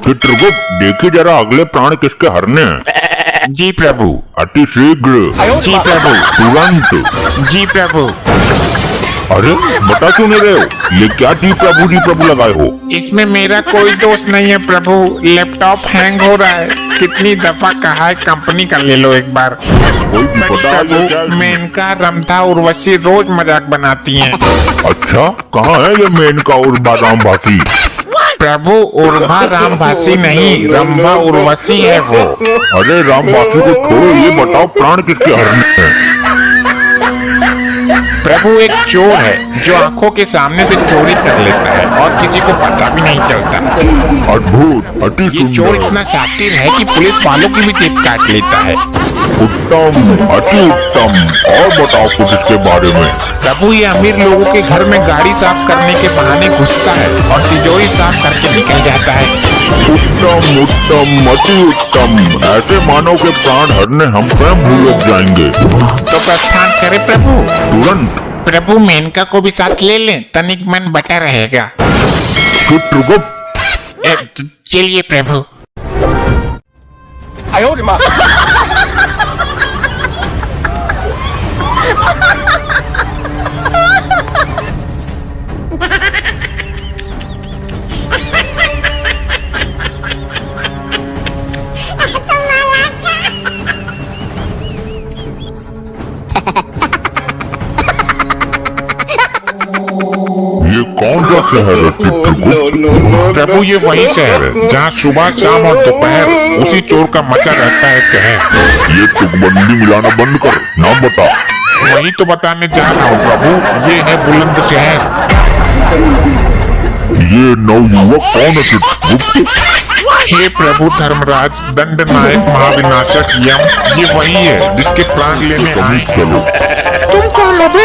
चित्रगुप्त, देखिए जरा अगले प्राण किसके हरने हैं। जी प्रभु। अति शीघ्र। जी प्रभु। तुरंत। जी प्रभु। अरे बता क्यों नहीं रहे हो? ये क्या जी प्रभु लगाए हो? इसमें मेरा कोई दोष नहीं है प्रभु, लैपटॉप हैंग हो रहा है। कितनी दफा कहा है कंपनी का ले लो एक बार। कोई बता दो क्या? मेनका, रंभा, उर्वशी रोज मजाक बनाती हैं। अच्छा, कहाँ है ये मेनका और बादाम भासी? प्रभु उर्वा रामभासी नहीं, रंभा उर्वशी है वो। अरे रामवासी को छोड़ो, ये बताओ प्राण किसके हरने हैं? प्रभु एक चोर है जो आंखों के सामने से चोरी कर लेता है और किसी को पता भी नहीं चलता। अद्भुत, अति ये चोर सुंदर। इतना शातिर है कि पुलिस वालों की भी जेब काट लेता है। उत्तम, अति उत्तम। और बताओ कुछ इसके बारे में। प्रभु ये अमीर लोगों के घर में गाड़ी साफ करने के बहाने घुसता है और तिजोरी साफ करके निकल जाता है। उत्तम उत्तम, अति उत्तम। ऐसे मानव के प्राण हरने हम स्वयं भूल जाएंगे। तो प्रस्थान करे प्रभु। तुरंत। प्रभु मेनका को भी साथ ले लें, तनिक मन बटा रहेगा। चित्रगुप्त, चलिए प्रभु। ये कौन सा शहर है चित्रगुप्त? प्रभु ये वही शहर है जहाँ सुबह शाम और दोपहर उसी चोर का मचा रहता है कहर। ये तुकबंदी मिलाना बंद कर, नाम बता। वही तो बताने जा रहा हूँ प्रभु, ये है बुलंद शहर। ये नवयुवक कौन है चित्रगुप्त? हे प्रभु धर्मराज, दंड नायक, महाविनाशक यम, ये वही है जिसके प्राण लेने आए। चलो। तुम कौन हो बे?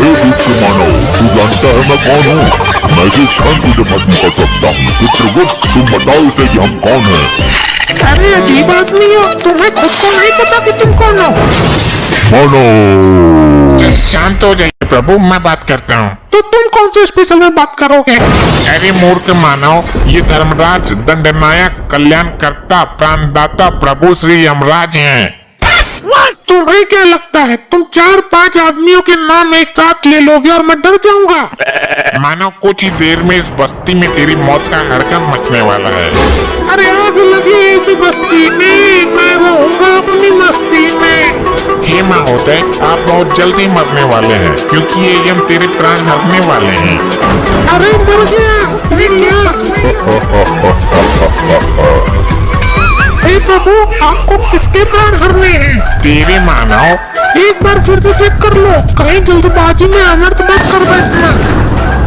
हे दुष्ट मानव, तू जानता है मैं कौन हूँ? मैं इस क्षण तुझे भस्म कर सकता हूँ। चित्रगुप्त, तुम बताओ इसे कि हम कौन हैं? अरे अजीब आदमी हो, तुम्हें खुद को नहीं पता कि तुम कौन हो? मानो। शांत हो जाइए प्रभु, मैं बात करता हूँ। तो तुम कौन से स्पेशल में बात करोगे? अरे मूर्ख मानव, ये धर्मराज, दंडनायक, कल्याणकर्ता, प्राणदाता प्रभु श्री यमराज हैं। तुम्हें क्या लगता है तुम 4-5 आदमियों के नाम एक साथ ले लोगे और मैं डर जाऊंगा? मानो कुछ ही देर में इस बस्ती में तेरी मौत का हड़कंप मचने वाला है। अरे आग लगी इस बस्ती में, मैं रहूंगा अपनी मस्ती में। हे महोदय, आप बहुत जल्दी मरने वाले हैं क्योंकि ये यम तेरे प्राण हरने वाले हैं। अरे मर गया। हे प्रभु, आपको किसके प्राण हरने हैं? तेरे मानव। एक बार फिर से चेक कर लो, कहीं जल्दबाजी में अनर्थ मत कर बैठना।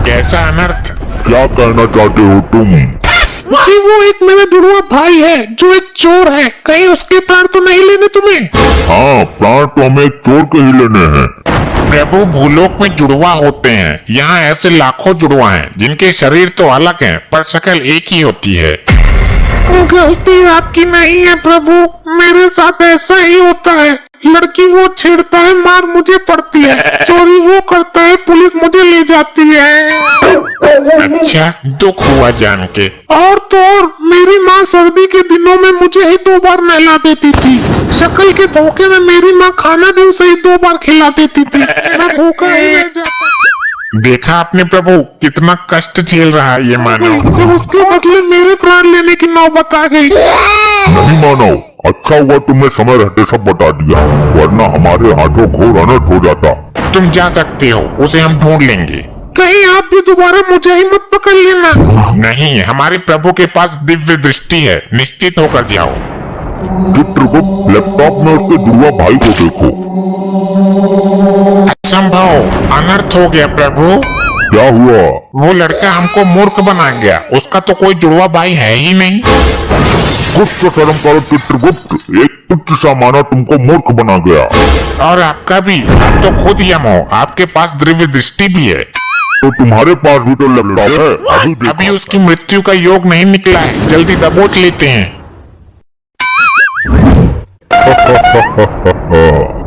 कैसा अनर्थ? क्या कहना चाहते हो तुम? जी वो एक मेरा जुड़वा भाई है जो एक चोर है, कहीं उसके प्राण तो नहीं लेने तुम्हें? हाँ, प्राण तो हमें एक चोर के ही लेने हैं। प्रभु भूलोक में जुड़वा होते हैं, यहाँ ऐसे लाखों जुड़वा हैं जिनके शरीर तो अलग हैं पर शक्ल एक ही होती है। गलती आपकी नहीं है प्रभु, मेरे साथ ऐसा ही होता है। लड़की वो छेड़ता है, मार मुझे पड़ती है। चोरी वो करता है, पुलिस मुझे ले जाती है। अच्छा, दुख हुआ जान के। और तो और मेरी माँ सर्दी के दिनों में मुझे ही 2 बार नहला देती थी। शक्ल के धोखे में मेरी माँ खाना भी उसे ही 2 बार खिला देती थी। मैं भूखा ही रह जाता। देखा आपने प्रभु, कितना कष्ट झेल रहा है ये मानव। जब उसके बदले मेरे प्राण लेने की नौबत आ गई। नहीं मानव, अच्छा हुआ तुमने समय रहते सब बता दिया, वरना हमारे हाथों घोर अनर्थ हो जाता। तुम जा सकते हो, उसे हम ढूंढ लेंगे। कहीं आप भी दोबारा मुझे ही मत पकड़ लेना। नहीं, हमारे प्रभु के पास दिव्य दृष्टि है, निश्चित होकर जाओ। चित्रगुप्त, लैपटॉप में उसके जुड़वा भाई को देखो। असंभव, अनर्थ हो गया प्रभु। क्या हुआ? वो लड़का हमको मूर्ख बना गया, उसका तो कोई जुड़वा भाई है ही नहीं। कुछ तो शर्म करो चित्रगुप्त, एक तुच्छ सा मानव तुमको मूर्ख बना गया। और आपका भी, आप तो खुद यम हो, आपके पास दिव्य दृष्टि भी है। तो तुम्हारे पास भी तो लैपटॉप है। अभी उसकी मृत्यु का योग नहीं निकला है, जल्दी दबोच लेते हैं।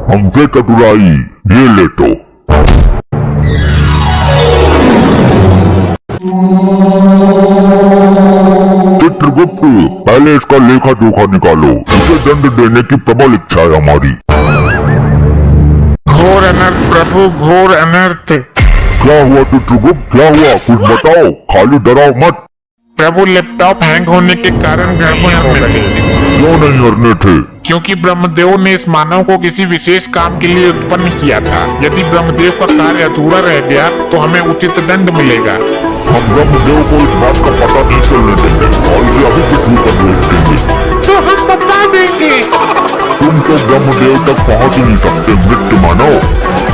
हमसे चतुराई, ये ले तो। चित्रगुप्त, पहले इसका लेखा जोखा निकालो। इसे दंड देने की प्रबल इच्छा है हमारी। घोर अनर्थ प्रभु, घोर अनर्थ। क्या हुआ चित्रगुप्त, क्या हुआ? कुछ बताओ, खाली डराओ मत। प्रभु, लैपटॉप हैंग होने के कारण गड़बड़ हो गई। क्यों नहीं हरने थे? क्योंकि ब्रह्मदेव ने इस मानव को किसी विशेष काम के लिए उत्पन्न किया था। यदि ब्रह्मदेव का कार्य अधूरा रह गया तो हमें उचित दंड मिलेगा। हम ब्रह्मदेव को इस बात का पता नहीं चलने देंगे और इसे अभी पृथ्वी पर भेज देंगे। तो हम बता देंगे। तुम तो ब्रह्मदेव तक पहुंच ही नहीं सकते मृत्यु मानव।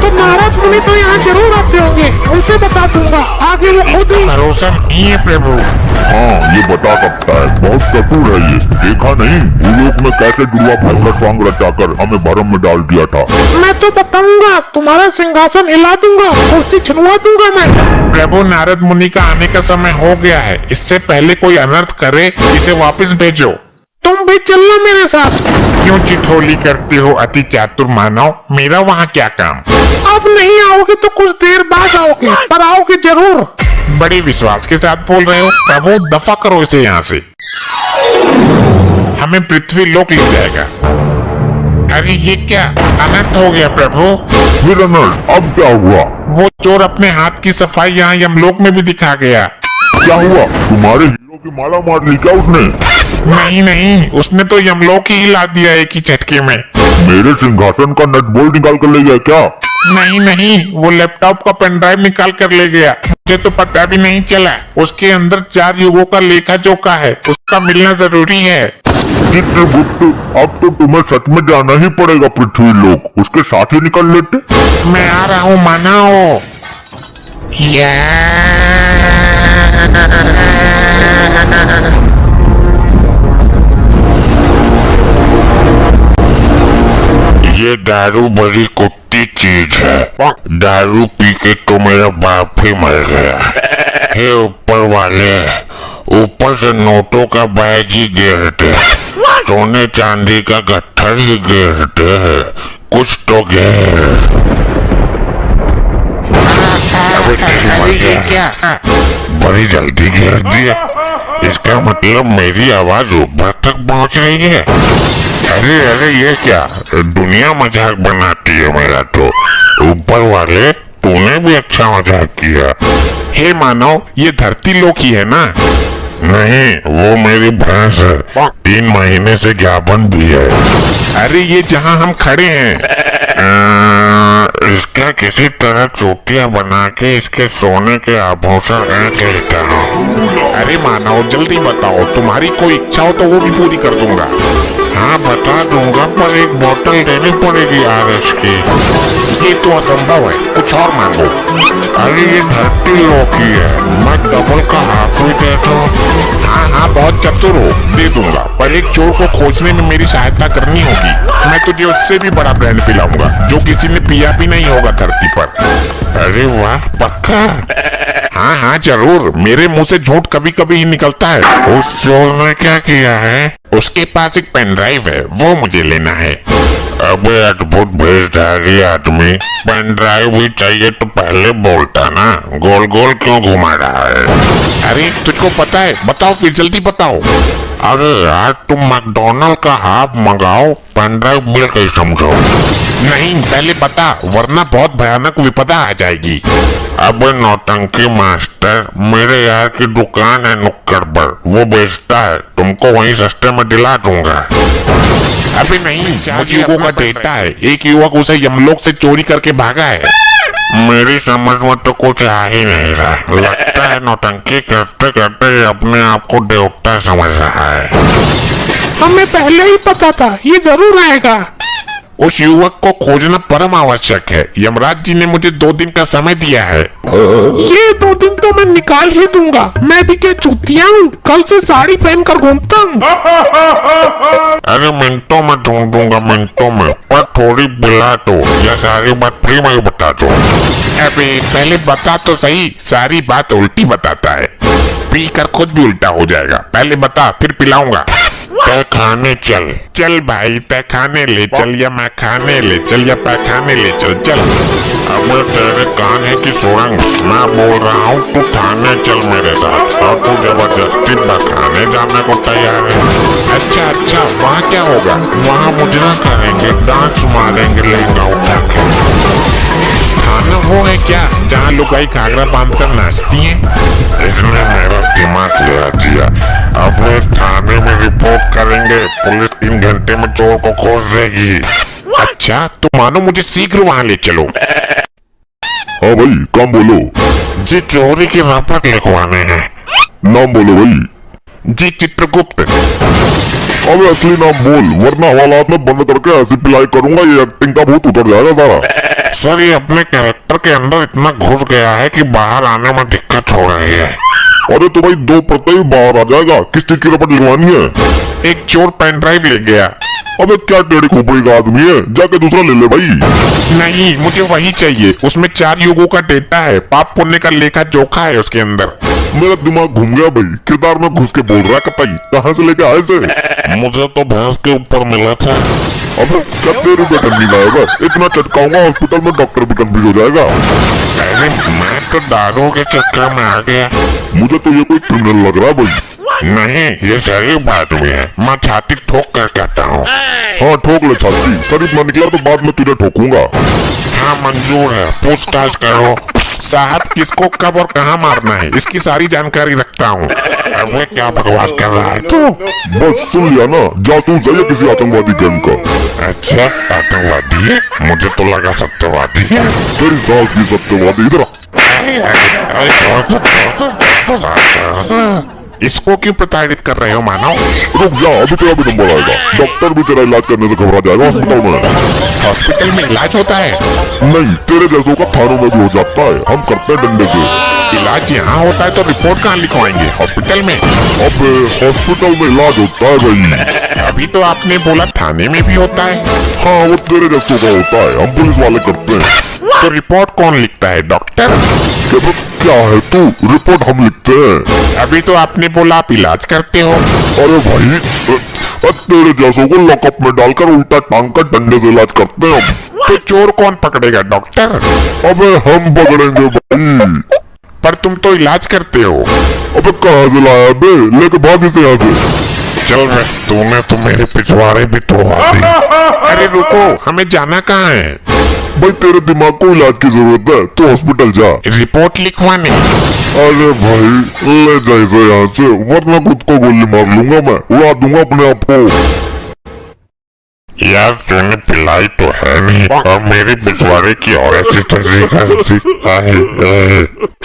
तो नारद मुनि तो यहाँ जरूर आते होंगे, उनसे बता दूंगा। आगे वो खुद ही भरोसा नहीं है प्रभु। हाँ, ये बता सकता है। बहुत चतुर है ये। देखा नहीं भूलोक में कैसे जुड़वा भयंकर स्वांग रचाकर हमें भरम में डाल दिया था। मैं तो बताऊंगा, तुम्हारा सिंहासन हिला दूंगा, कुर्सी छिनवा दूंगा मैं। प्रभु, नारद मुनि का आने का समय हो गया है। इससे पहले कोई अनर्थ करे, इसे वापस भेजो। तुम भी चलना मेरे साथ। क्यों चिठोली करते हो अति चातुर मानव? मेरा वहाँ क्या काम? अब नहीं आओगे तो कुछ देर बाद आओगे, पर आओगे जरूर। बड़े विश्वास के साथ बोल रहे हो। प्रभु, दफा करो इसे यहाँ से। हमें पृथ्वी लोक ले जाएगा। अरे ये क्या अनर्थ हो गया प्रभु? फिर अनर्थ? अब क्या हुआ? वो चोर अपने हाथ की सफाई यहाँ यमलोक में भी दिखा गया। क्या हुआ? तुम्हारे हीरो की माला मार ली क्या उसने? नहीं नहीं, उसने तो यमलोक ही हिला दिया एक ही झटके में। मेरे सिंहासन का नट बोल्ट निकाल कर ले गया क्या? नहीं नहीं, वो लैपटॉप का पेन ड्राइव निकाल कर ले गया। मुझे तो पता भी नहीं चला। उसके अंदर 4 युगों का लेखा जोखा है, उसका मिलना जरूरी है। चित्रगुप्त, अब तो तुम्हें सच में जाना ही पड़ेगा पृथ्वी लोक। उसके साथ ही निकल लेते। मैं आ रहा हूँ मानव। ये दारू बड़ी कुत्ती चीज है। दारू पी के तो मेरा बाप ही मर गया। हे ऊपर वाले, ऊपर से नोटों का बैग ही गिरते, सोने चांदी का गट्ठर ही गिरते है। कुछ तो गिर। ये क्या? बड़ी जल्दी गिर दिया। इसका मतलब मेरी आवाज ऊपर तक पहुंच रही है। अरे अरे, ये क्या दुनिया मजाक बनाती है मेरा तो। ऊपर वाले, तूने भी अच्छा मजाक किया। हे मानव, ये धरती लोक ही है ना? नहीं, वो मेरी भैंस है। 3 महीने से ज्ञापन भी है। अरे ये जहाँ हम खड़े हैं। इसका किसी तरह चोटियां बना के इसके सोने के आभूषण ऐंठ लेता हूँ। अरे मानव, जल्दी बताओ, तुम्हारी कोई इच्छा हो तो वो भी पूरी कर दूंगा। हाँ, बता दूंगा, पर एक बोतल देनी पड़ेगी आरएस की। ये तो असंभव है, कुछ और मांगो। अरे ये धरती लोक ही है, मैं डबल का हाफ ही दे दूं। हाँ हाँ, बहुत चतुर हो, दे दूंगा, पर एक चोर को खोजने में मेरी सहायता करनी होगी। मैं तुझे उससे भी बड़ा ब्रांड पिलाऊंगा, जो किसी ने पिया भी नहीं होगा धरती पर। अरे वाह, पक्का? हाँ हाँ जरूर, मेरे मुंह से झूठ कभी कभी ही निकलता है। उस चोर ने क्या किया है? उसके पास एक पेन ड्राइव है, वो मुझे लेना है। अबे अद्भुत भेषधारी आदमी, पेन ड्राइव भी चाहिए तो पहले बोलता ना। गोल गोल क्यों घुमा रहा है? अरे तुझको पता है? बताओ फिर, जल्दी बताओ। अरे यार, तुम मैकडोनल्ड का हाफ मंगाओ, पेन ड्राइव मिल गई समझो। नहीं, पहले बता, वरना बहुत भयानक विपदा आ जाएगी। अब नौटंकी मास्टर, मेरे यार की दुकान है नुक्कड़ पर, वो बेचता है, तुमको वहीं सस्ते में दिला दूंगा। अबे नहीं, 4 युगों का डेटा है। एक युवक उसे यमलोक से चोरी करके भागा है। मेरी समझ में तो कुछ आ ही नहीं रहा। लगता है नौटंकी करते करते अपने आप को देवता समझ रहा है। हमें पहले ही पता था ये जरूर आएगा। उस युवक को खोजना परम आवश्यक है। यमराज जी ने मुझे 2 दिन का समय दिया है। ये 2 दिन तो मैं निकाल ही दूंगा। मैं भी क्या चूतिया हूँ? कल से साड़ी पहन कर घूमता हूँ। अरे मिनटों में ढूंढूंगा, मिनटों में, पर थोड़ी बिला दो, या सारी बात फ्री में ही बता दो। अबे पहले बता तो सही, सारी बात उल्टी बताता है। पी कर खुद भी उल्टा हो जाएगा। पहले बता, फिर पिलाऊंगा। तहखाने चल। चल भाई तहखाने ले चल या मैं खाने ले चल या पैखाने ले चल चल। अब तेरे कान है कि सुरंग, मैं बोल रहा हूँ तू थाने चल मेरे साथ, और तू जबरदस्ती तहखाने जाने को तैयार है। अच्छा अच्छा, वहाँ क्या होगा? वहाँ मुजरा करेंगे, डांस मारेंगे लहंगा उठा के। थाना वो है क्या जहाँ लुगाई घाघरा बांध कर नाचती हैं? इसने मेरा दिमाग हिला दिया। अब वे थाने में रिपोर्ट करेंगे, पुलिस 3 घंटे में चोर को खोज देगी। अच्छा तो मानो मुझे शीघ्र वहाँ ले चलो। हाँ भाई, काम बोलो। जी चोरी की रपट लिखवाने हैं। नाम बोलो भाई। जी चित्रगुप्त। अब असली नाम बोल, वरना हवालात में बंद करके ऐसी पिलाई करूंगा ये एक्टिंग का भूत उतर जाएगा सारा। सर ये अपने कैरेक्टर के अंदर इतना घुस गया है कि बाहर आने में दिक्कत हो रही है। अरे तो भाई 2 पत्ते ही बाहर आ जाएगा। किस चीज की रपट लिखवानी है? एक चोर पेन ड्राइव ले गया। अबे क्या टेढ़ी खोपड़ी का आदमी है, जाके दूसरा ले ले भाई। नहीं मुझे वही चाहिए, उसमें 4 युगों का डेटा है, पाप पुण्य का लेखा जोखा है उसके अंदर। मेरा दिमाग घूम गया भाई, किरदार में घुस के बोल रहा है कतई। कहाँ से लेके आए से? मुझे तो भैंस के ऊपर मिला था। अबे कितने रुपए डंडी लाएगा? इतना चटकाऊंगा हॉस्पिटल में डॉक्टर भी कंफ्यूज हो जाएगा। अरे मैं तो दारू के चक्कर में आ गया। मुझे तो ये कोई क्रिमिनल लग रहा है भाई। नहीं ये शरीफ आदमी है, मैं छाती ठोक कर कहता हूँ। हाँ ठोक ले छाती, शरीफ ना निकला तो बाद में तुझे ठोकूंगा। हाँ मंजूर है, पूछताछ करो। साहब किसको कब और कहाँ मारना है इसकी सारी जानकारी रखता हूँ। अबे क्या बकवास कर रहा है तू? बस सुन लिया ना, जासूस है या किसी आतंकवादी गैंग का। अच्छा आतंकवादी है, मुझे तो लगा सत्यवादी है। तेरी सास की सत्यवादी। इधर इसको क्यों प्रताड़ित कर रहे हो मानव? रुक जा, अभी तेरा भी नंबर आएगा। डॉक्टर भी तेरा इलाज करने से घबरा जाएगा हॉस्पिटल में। हॉस्पिटल में इलाज होता है? नहीं, तेरे जैसों का थानों में भी हो जाता है, हम करते हैं डंडे से। इलाज यहाँ होता है तो रिपोर्ट कहाँ लिखवाएंगे? हॉस्पिटल में? अब हॉस्पिटल में इलाज होता है भाई। अभी तो आपने बोला थाने में भी होता है। हाँ वो तेरे जैसों का होता है, हम पुलिस वाले करते हैं। तो रिपोर्ट कौन लिखता है? डॉक्टर? क्या है तू, रिपोर्ट हम लिखते हैं। अभी तो आपने बोला आप इलाज करते हो। अरे भाई तेरे जैसों को लॉकअप में डालकर उल्टा टांग कर डंडे से इलाज करते हैं हम। तो चोर कौन पकड़ेगा डॉक्टर? अबे हम पकड़ेंगे भाई। पर तुम तो इलाज करते हो। अबे कहाँ से लाया बे, लेके भाग इसे यहाँ से। चल मैं, तूने तो मेरे पिछवाड़े भी तोड़ा दी। अरे रुको, हमें जाना कहाँ है? भाई तेरे दिमाग को इलाज की जरूरत है तो हॉस्पिटल जा। रिपोर्ट लिखवाने? अरे भाई ले जा इसे यहाँ से, वरना खुद को गोली मार लूंगा मैं, उड़ा दूंगा अपने आप को। यार तूने पिलाई तो है नहीं, और मेरी पिछवाड़े की और ऐसी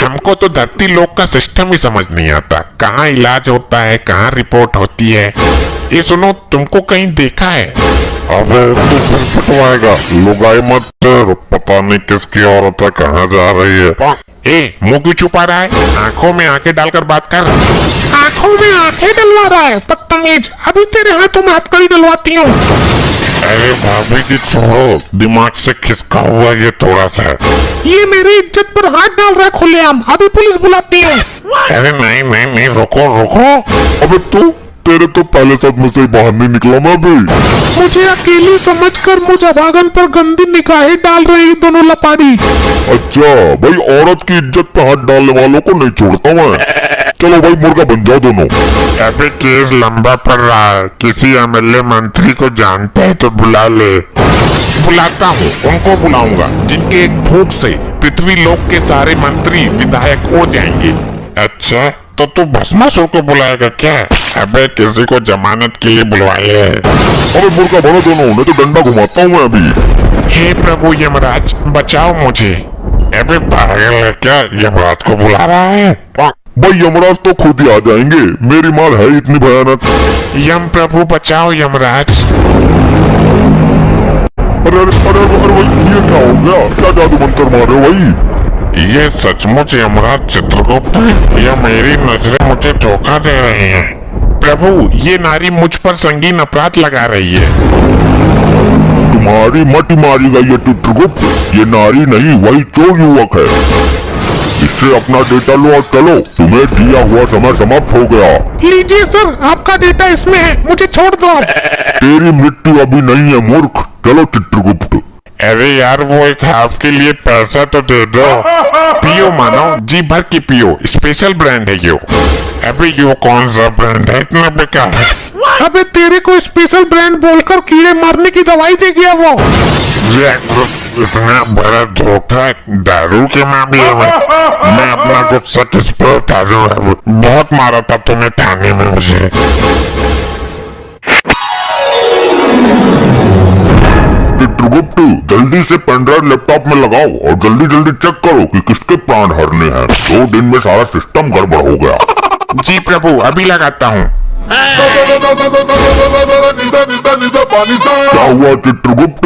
हमको तो धरती लोक का सिस्टम ही समझ नहीं आता, कहाँ इलाज होता है कहाँ रिपोर्ट होती है। ये सुनो, तुमको कहीं देखा है? अबे तू फिर पिटवाएगा, लुगाई मत कर, पता नहीं किसकी औरत है, कहाँ जा रही है। ए मुंह क्यों छुपा रहा है? आंखों में आंखें डालकर बात कर। आंखों में आंखें डलवा रहा है बदतमीज, अभी तेरे हाथों में हथकड़ी डलवाती हूँ। अरे भाभी जी छोड़ो, दिमाग से खिसका हुआ ये थोड़ा सा। ये मेरी इज्जत पर हाथ डाल रहा है खुलेआम, अभी पुलिस बुलाती हूँ। अरे नहीं नहीं नहीं, रुको रुको। अबे तू, तेरे तो पहले सदमे से ही बाहर नहीं निकला मैं भी। मुझे अकेली समझकर मुझे भागन पर गंदी निगाहें डाल रही दोनों लपाड़ी। अच्छा भाई, औरत की इज्जत पे हाथ डालने वालों को नहीं छोड़ता मैं। चलो भाई मुर्गा बन जाओ दोनों। अबे केस लंबा पड़ रहा है, किसी एमएलए मंत्री को जानते है तो बुला ले। बुलाता हूँ, उनको बुलाऊंगा जिनके एक फूंक से पृथ्वी लोक के सारे मंत्री विधायक हो जाएंगे। अच्छा तो तू भस्मासुर को बुलाएगा क्या? अबे किसी को जमानत के लिए बुलवा ले। अरे मुर्गा बनो दोनों, नहीं तो डंडा घुमाता हूँ मैं अभी। हे प्रभु यमराज बचाओ मुझे। अबे पागल है क्या, यमराज को बुला रहा है? भाई यमराज तो खुद ही आ जाएंगे, मेरी मार है इतनी भयानक। यम प्रभु बचाओ यमराज। अरे अरे अरे अरे भाई ये क्या हो गया, क्या जादू मंत्र मार रहे हो भाई? ये सचमुच यमराज चित्रगुप्त है या मेरी नजरें मुझे धोखा दे रही हैं? प्रभु ये नारी मुझ पर संगीन अपराध लगा रही है। तुम्हारी मटी मारेगा ये चित्रगुप्त, ये नारी नहीं वही चोर युवक है। इससे अपना डेटा लो और चलो, तुम्हें दिया हुआ समय समाप्त हो गया। लीजिए सर, आपका डेटा इसमें है, मुझे छोड़ दो आप। तेरी मृत्यु अभी नहीं है मूर्ख, चलो चित्रगुप्त। अरे यार वो एक हाफ के लिए पैसा तो दे दो। पियो मानो, जी भर के पियो, स्पेशल ब्रांड है यो। अबे यो कौन सा ब्रांड है इतना बेकार है? अबे तेरे को स्पेशल ब्रांड बोलकर कीड़े मारने की दवाई दे गया वो। ये इतना बड़ा धोखा दारू के मामले में। मैं अपना गुस्सा किस पर उतारूं अब? बहुत मारा था तूने थाने में मुझे। चित्रगुप्त, जल्दी से पेनड्राइव लैपटॉप में लगाओ और जल्दी जल्दी चेक करो कि किसके प्राण हरने हैं। 2 दिन में सारा सिस्टम गड़बड़ हो गया। जी प्रभु, अभी लगाता हूँ। क्या हुआ चित्रगुप्त?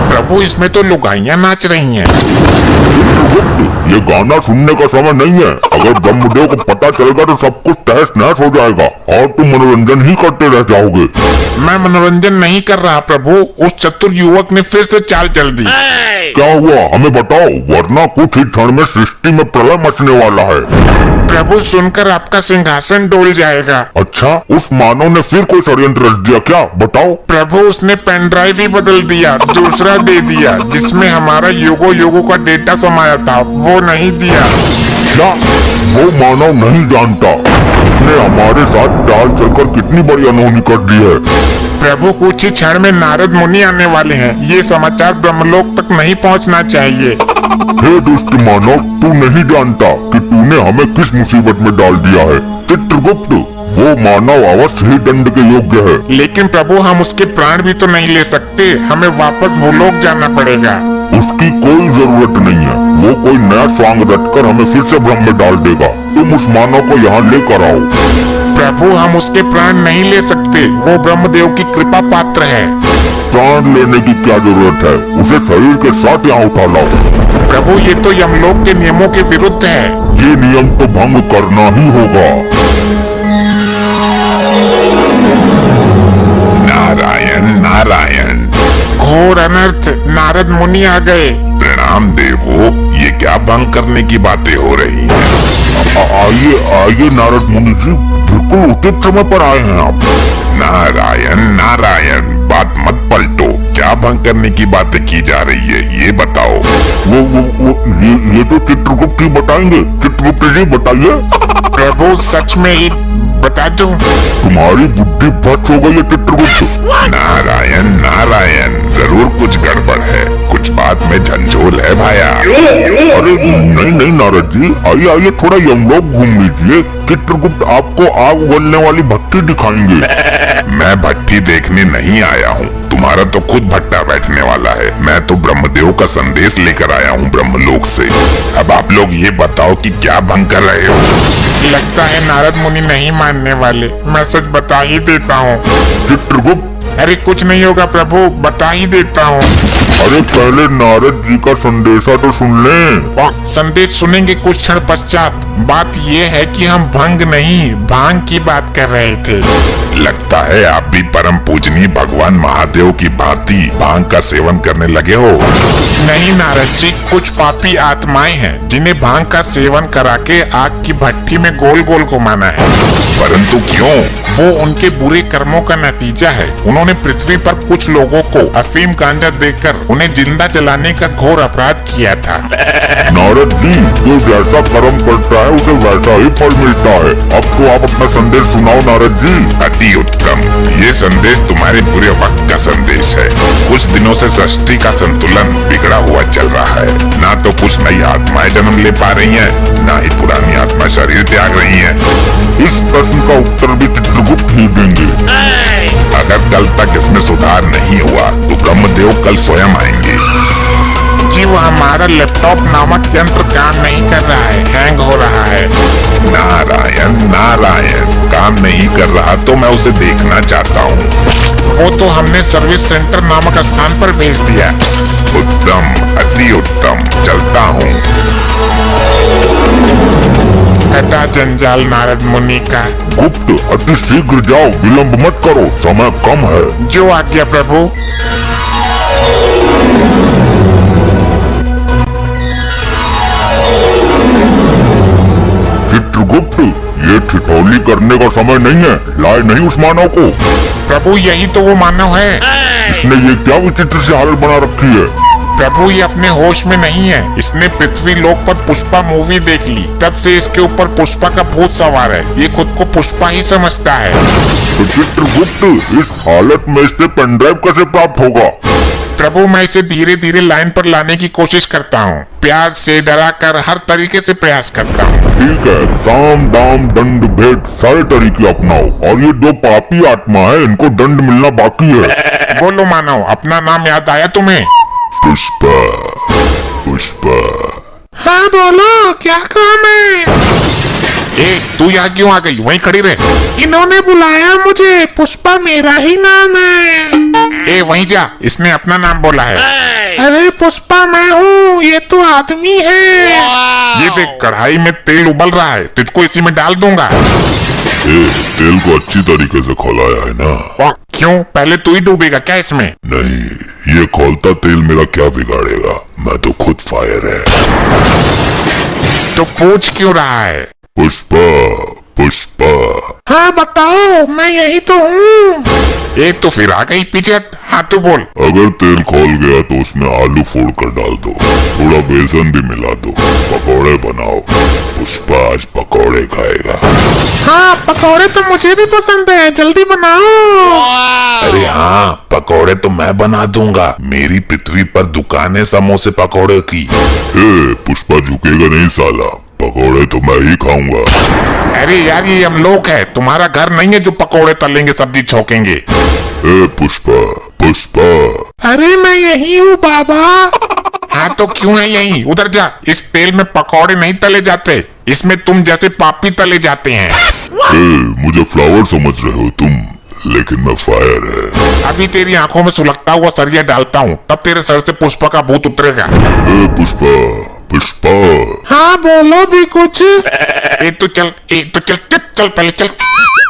प्रभु इसमें तो लुगाइयाँ नाच रही हैं। चित्रगुप्त, ये गाना सुनने का समय नहीं है। अगर ब्रह्मदेव को पता चलेगा तो सब कुछ तहस नहस हो जाएगा और तुम मनोरंजन ही करते रह जाओगे। मैं मनोरंजन नहीं कर रहा प्रभु, उस चतुर युवक ने फिर से चाल चल दी। क्या हुआ हमें बताओ, वरना कुछ ही क्षण में सृष्टि में प्रलय मचने वाला है। प्रभु सुनकर आपका सिंहासन डोल जाएगा। अच्छा, उस मानव ने फिर कोई षड्यंत्र रच दिया क्या? बताओ। प्रभु उसने पेन ड्राइव ही बदल दिया, दूसरा दे दिया जिसमें हमारा युगों का डेटा समाया था, वो नहीं दिया। क्या वो मानव नहीं जानता उसने हमारे साथ चाल चलकर कितनी बड़ी अनहोनी कर दी है? प्रभु कुछ ही क्षण में नारद मुनि आने वाले हैं, ये समाचार ब्रह्मलोक तक नहीं पहुंचना चाहिए। हे दुष्ट मानव, तू नहीं जानता कि तूने हमें किस मुसीबत में डाल दिया है। चित्रगुप्त, वो मानव अवश्य ही दंड के योग्य है। लेकिन प्रभु हम उसके प्राण भी तो नहीं ले सकते, हमें वापस भूलोक जाना पड़ेगा। उसकी कोई जरूरत नहीं है, वो कोई नया स्वांग रचकर हमें फिर से भ्रम में डाल देगा। तुम उस मानव को यहाँ लेकर आओ। प्रभु हम उसके प्राण नहीं ले सकते, वो ब्रह्मदेव की कृपा पात्र है। प्राण लेने की क्या जरूरत है, उसे शरीर के साथ यहाँ उठा लाओ। प्रभु ये तो यमलोक के नियमों के विरुद्ध है। ये नियम तो भंग करना ही होगा। नारायण नारायण। घोर अनर्थ, नारद मुनि आ गए। प्रणाम देवो, ये क्या भंग करने की बातें हो रही हैं? आइए आइए नारद मुनि जी, बिल्कुल उचित समय पर आए हैं आप। नारायण नारायण, बात मत पलटो। क्या भंग करने की बातें की जा रही है ये बताओ। ये तो चित्रगुप्त ही बताएंगे। चित्रगुप्त जी बताइए। प्रभु सच में ही बता दूं? तुम्हारी बुद्धि भ्रष्ट हो गई है चित्रगुप्त। नारायण नारायण, जरूर कुछ गड़बड़ है, कुछ बात में झंझोल है भाया। अरे नहीं नहीं नारद जी, आइए आइए थोड़ा यमलोक घूम लीजिए। चित्रगुप्त आपको आग उगलने वाली भट्टी दिखाएंगे। मैं भट्टी देखने नहीं आया हूँ, तुम्हारा तो खुद भट्टा बैठने वाला है। मैं तो ब्रह्मदेव का संदेश लेकर आया हूँ ब्रह्मलोक से। अब आप लोग ये बताओ कि क्या भंग कर रहे हो? लगता है नारद मुनि नहीं मानने वाले, मैं सच बता ही देता हूँ। चित्रगुप्त, अरे कुछ नहीं होगा प्रभु, बता ही देता हूँ। अरे पहले नारद जी का संदेशा तो सुन लें। संदेश सुनेंगे कुछ क्षण पश्चात। बात ये है कि हम भंग नहीं, भांग की बात कर रहे थे। लगता है आप भी परम पूजनीय भगवान महादेव की भांति भांग का सेवन करने लगे हो। नहीं नारद जी, कुछ पापी आत्माएं हैं जिन्हें भांग का सेवन करा के आग की भट्टी में गोल गोल घुमाना है। परंतु क्यों? वो उनके बुरे कर्मों का नतीजा है। उन्होंने पृथ्वी पर कुछ लोगों को अफीम गांजा देकर उन्हें जिंदा जलाने का घोर अपराध किया था। नारद जी, जो जैसा कर्म करता है उसे वैसा ही फल मिलता है। अब तो आप अपना संदेश सुनाओ नारद जी। अति उत्तम, ये संदेश तुम्हारे बुरे वक्त का संदेश है। कुछ दिनों से सृष्टि का संतुलन बिगड़ा हुआ चल रहा है। ना तो कुछ नई आत्माएं जन्म ले पा रही हैं, ना ही पुरानी आत्मा शरीर त्याग रही हैं। इस प्रश्न का उत्तर भी चित्रगुप्त ही देंगे। अगर कल तक इसमें सुधार नहीं हुआ तो ब्रह्मदेव कल स्वयं आएंगे। जी वो हमारा लैपटॉप नामक यंत्र काम नहीं कर रहा है, हैंग हो रहा है। नारायण नारायण, काम नहीं कर रहा तो मैं उसे देखना चाहता हूँ। वो तो हमने सर्विस सेंटर नामक स्थान पर भेज दिया। उत्तम, अति उत्तम, चलता हूँ। कटा जंजाल नारद मुनि का। गुप्त, अति शीघ्र जाओ, विलंब मत करो, समय कम है। जो आज्ञा प्रभु। चित्रगुप्त, ये ठिठौली करने का समय नहीं है। लाए नहीं उस मानव को। प्रभु यही तो वो मानव है। इसने ये क्या विचित्र सी हालत बना रखी है। प्रभु ये अपने होश में नहीं है। इसने पृथ्वी लोक पर पुष्पा मूवी देख ली, तब से इसके ऊपर पुष्पा का भूत सवार है। ये खुद को पुष्पा ही समझता है। तो चित्रगुप्त, इस हालत में इससे पेन ड्राइव कैसे प्राप्त होगा। प्रभु मैं इसे धीरे धीरे लाइन पर लाने की कोशिश करता हूँ। प्यार से डरा कर हर तरीके से प्रयास करता हूँ। ठीक है, साम दाम दंड भेद सारे तरीके अपनाओ। और ये दो पापी आत्मा है, इनको दंड मिलना बाकी है। बोलो मानव, अपना नाम याद आया तुम्हें? पुष्पा, पुष्पा। हाँ बोलो, क्या काम है? ए, तू यहाँ क्यों आ गई? वहीं खड़ी रहे। इन्होंने बुलाया मुझे, पुष्पा मेरा ही नाम है। ए वहीं जा, इसने अपना नाम बोला है। अरे पुष्पा मैं हूँ, ये तो आदमी है। ये देख, कढ़ाई में तेल उबल रहा है, तुझको इसी में डाल दूंगा। तेल को अच्छी तरीके से खौलाया है ना? क्यों, पहले तू ही डूबेगा क्या इसमें? नहीं, ये खौलता तेल मेरा क्या बिगाड़ेगा। मैं तो खुद फायर है। तो पूछ क्यों रहा है? पुष्पा, पुष्पा। हाँ बताओ, मैं यही तो हूँ। ए तो फिर आ गई पीछे हट। हाँ तू बोल। अगर तेल खौल गया तो उसमें आलू फोड़ कर डाल दो, थोड़ा बेसन भी मिला दो, पकौड़े बनाओ। पुष्पा आज पकौड़े खाएगा। हाँ पकौड़े तो मुझे भी पसंद है, जल्दी बनाओ। अरे हाँ, पकौड़े तो मैं बना दूंगा। मेरी पृथ्वी पर दुकान है समोसे पकौड़े की। पुष्पा झुकेगा नहीं साला, पकौड़े तो मैं ही खाऊंगा। अरे यार ये हम लोग है, तुम्हारा घर नहीं है जो पकौड़े तलेंगे सब्जी छौकेंगे। पुष्पा, पुष्पा। अरे मैं यही हूँ बाबा। हाँ तो क्यों है यही? उधर जा। इस तेल में पकौड़े नहीं तले जाते, इसमें तुम जैसे पापी तले जाते हैं। मुझे फ्लावर समझ रहे हो तुम, लेकिन मैं फायर है। अभी तेरी आंखों में सुलगता हुआ सरिया डालता हूँ, तब तेरे सर से पुष्पा का भूत उतरेगा। पुष्पा, पुष्पा। हाँ बोलो भी कुछ। तो चल, चल पहले चल।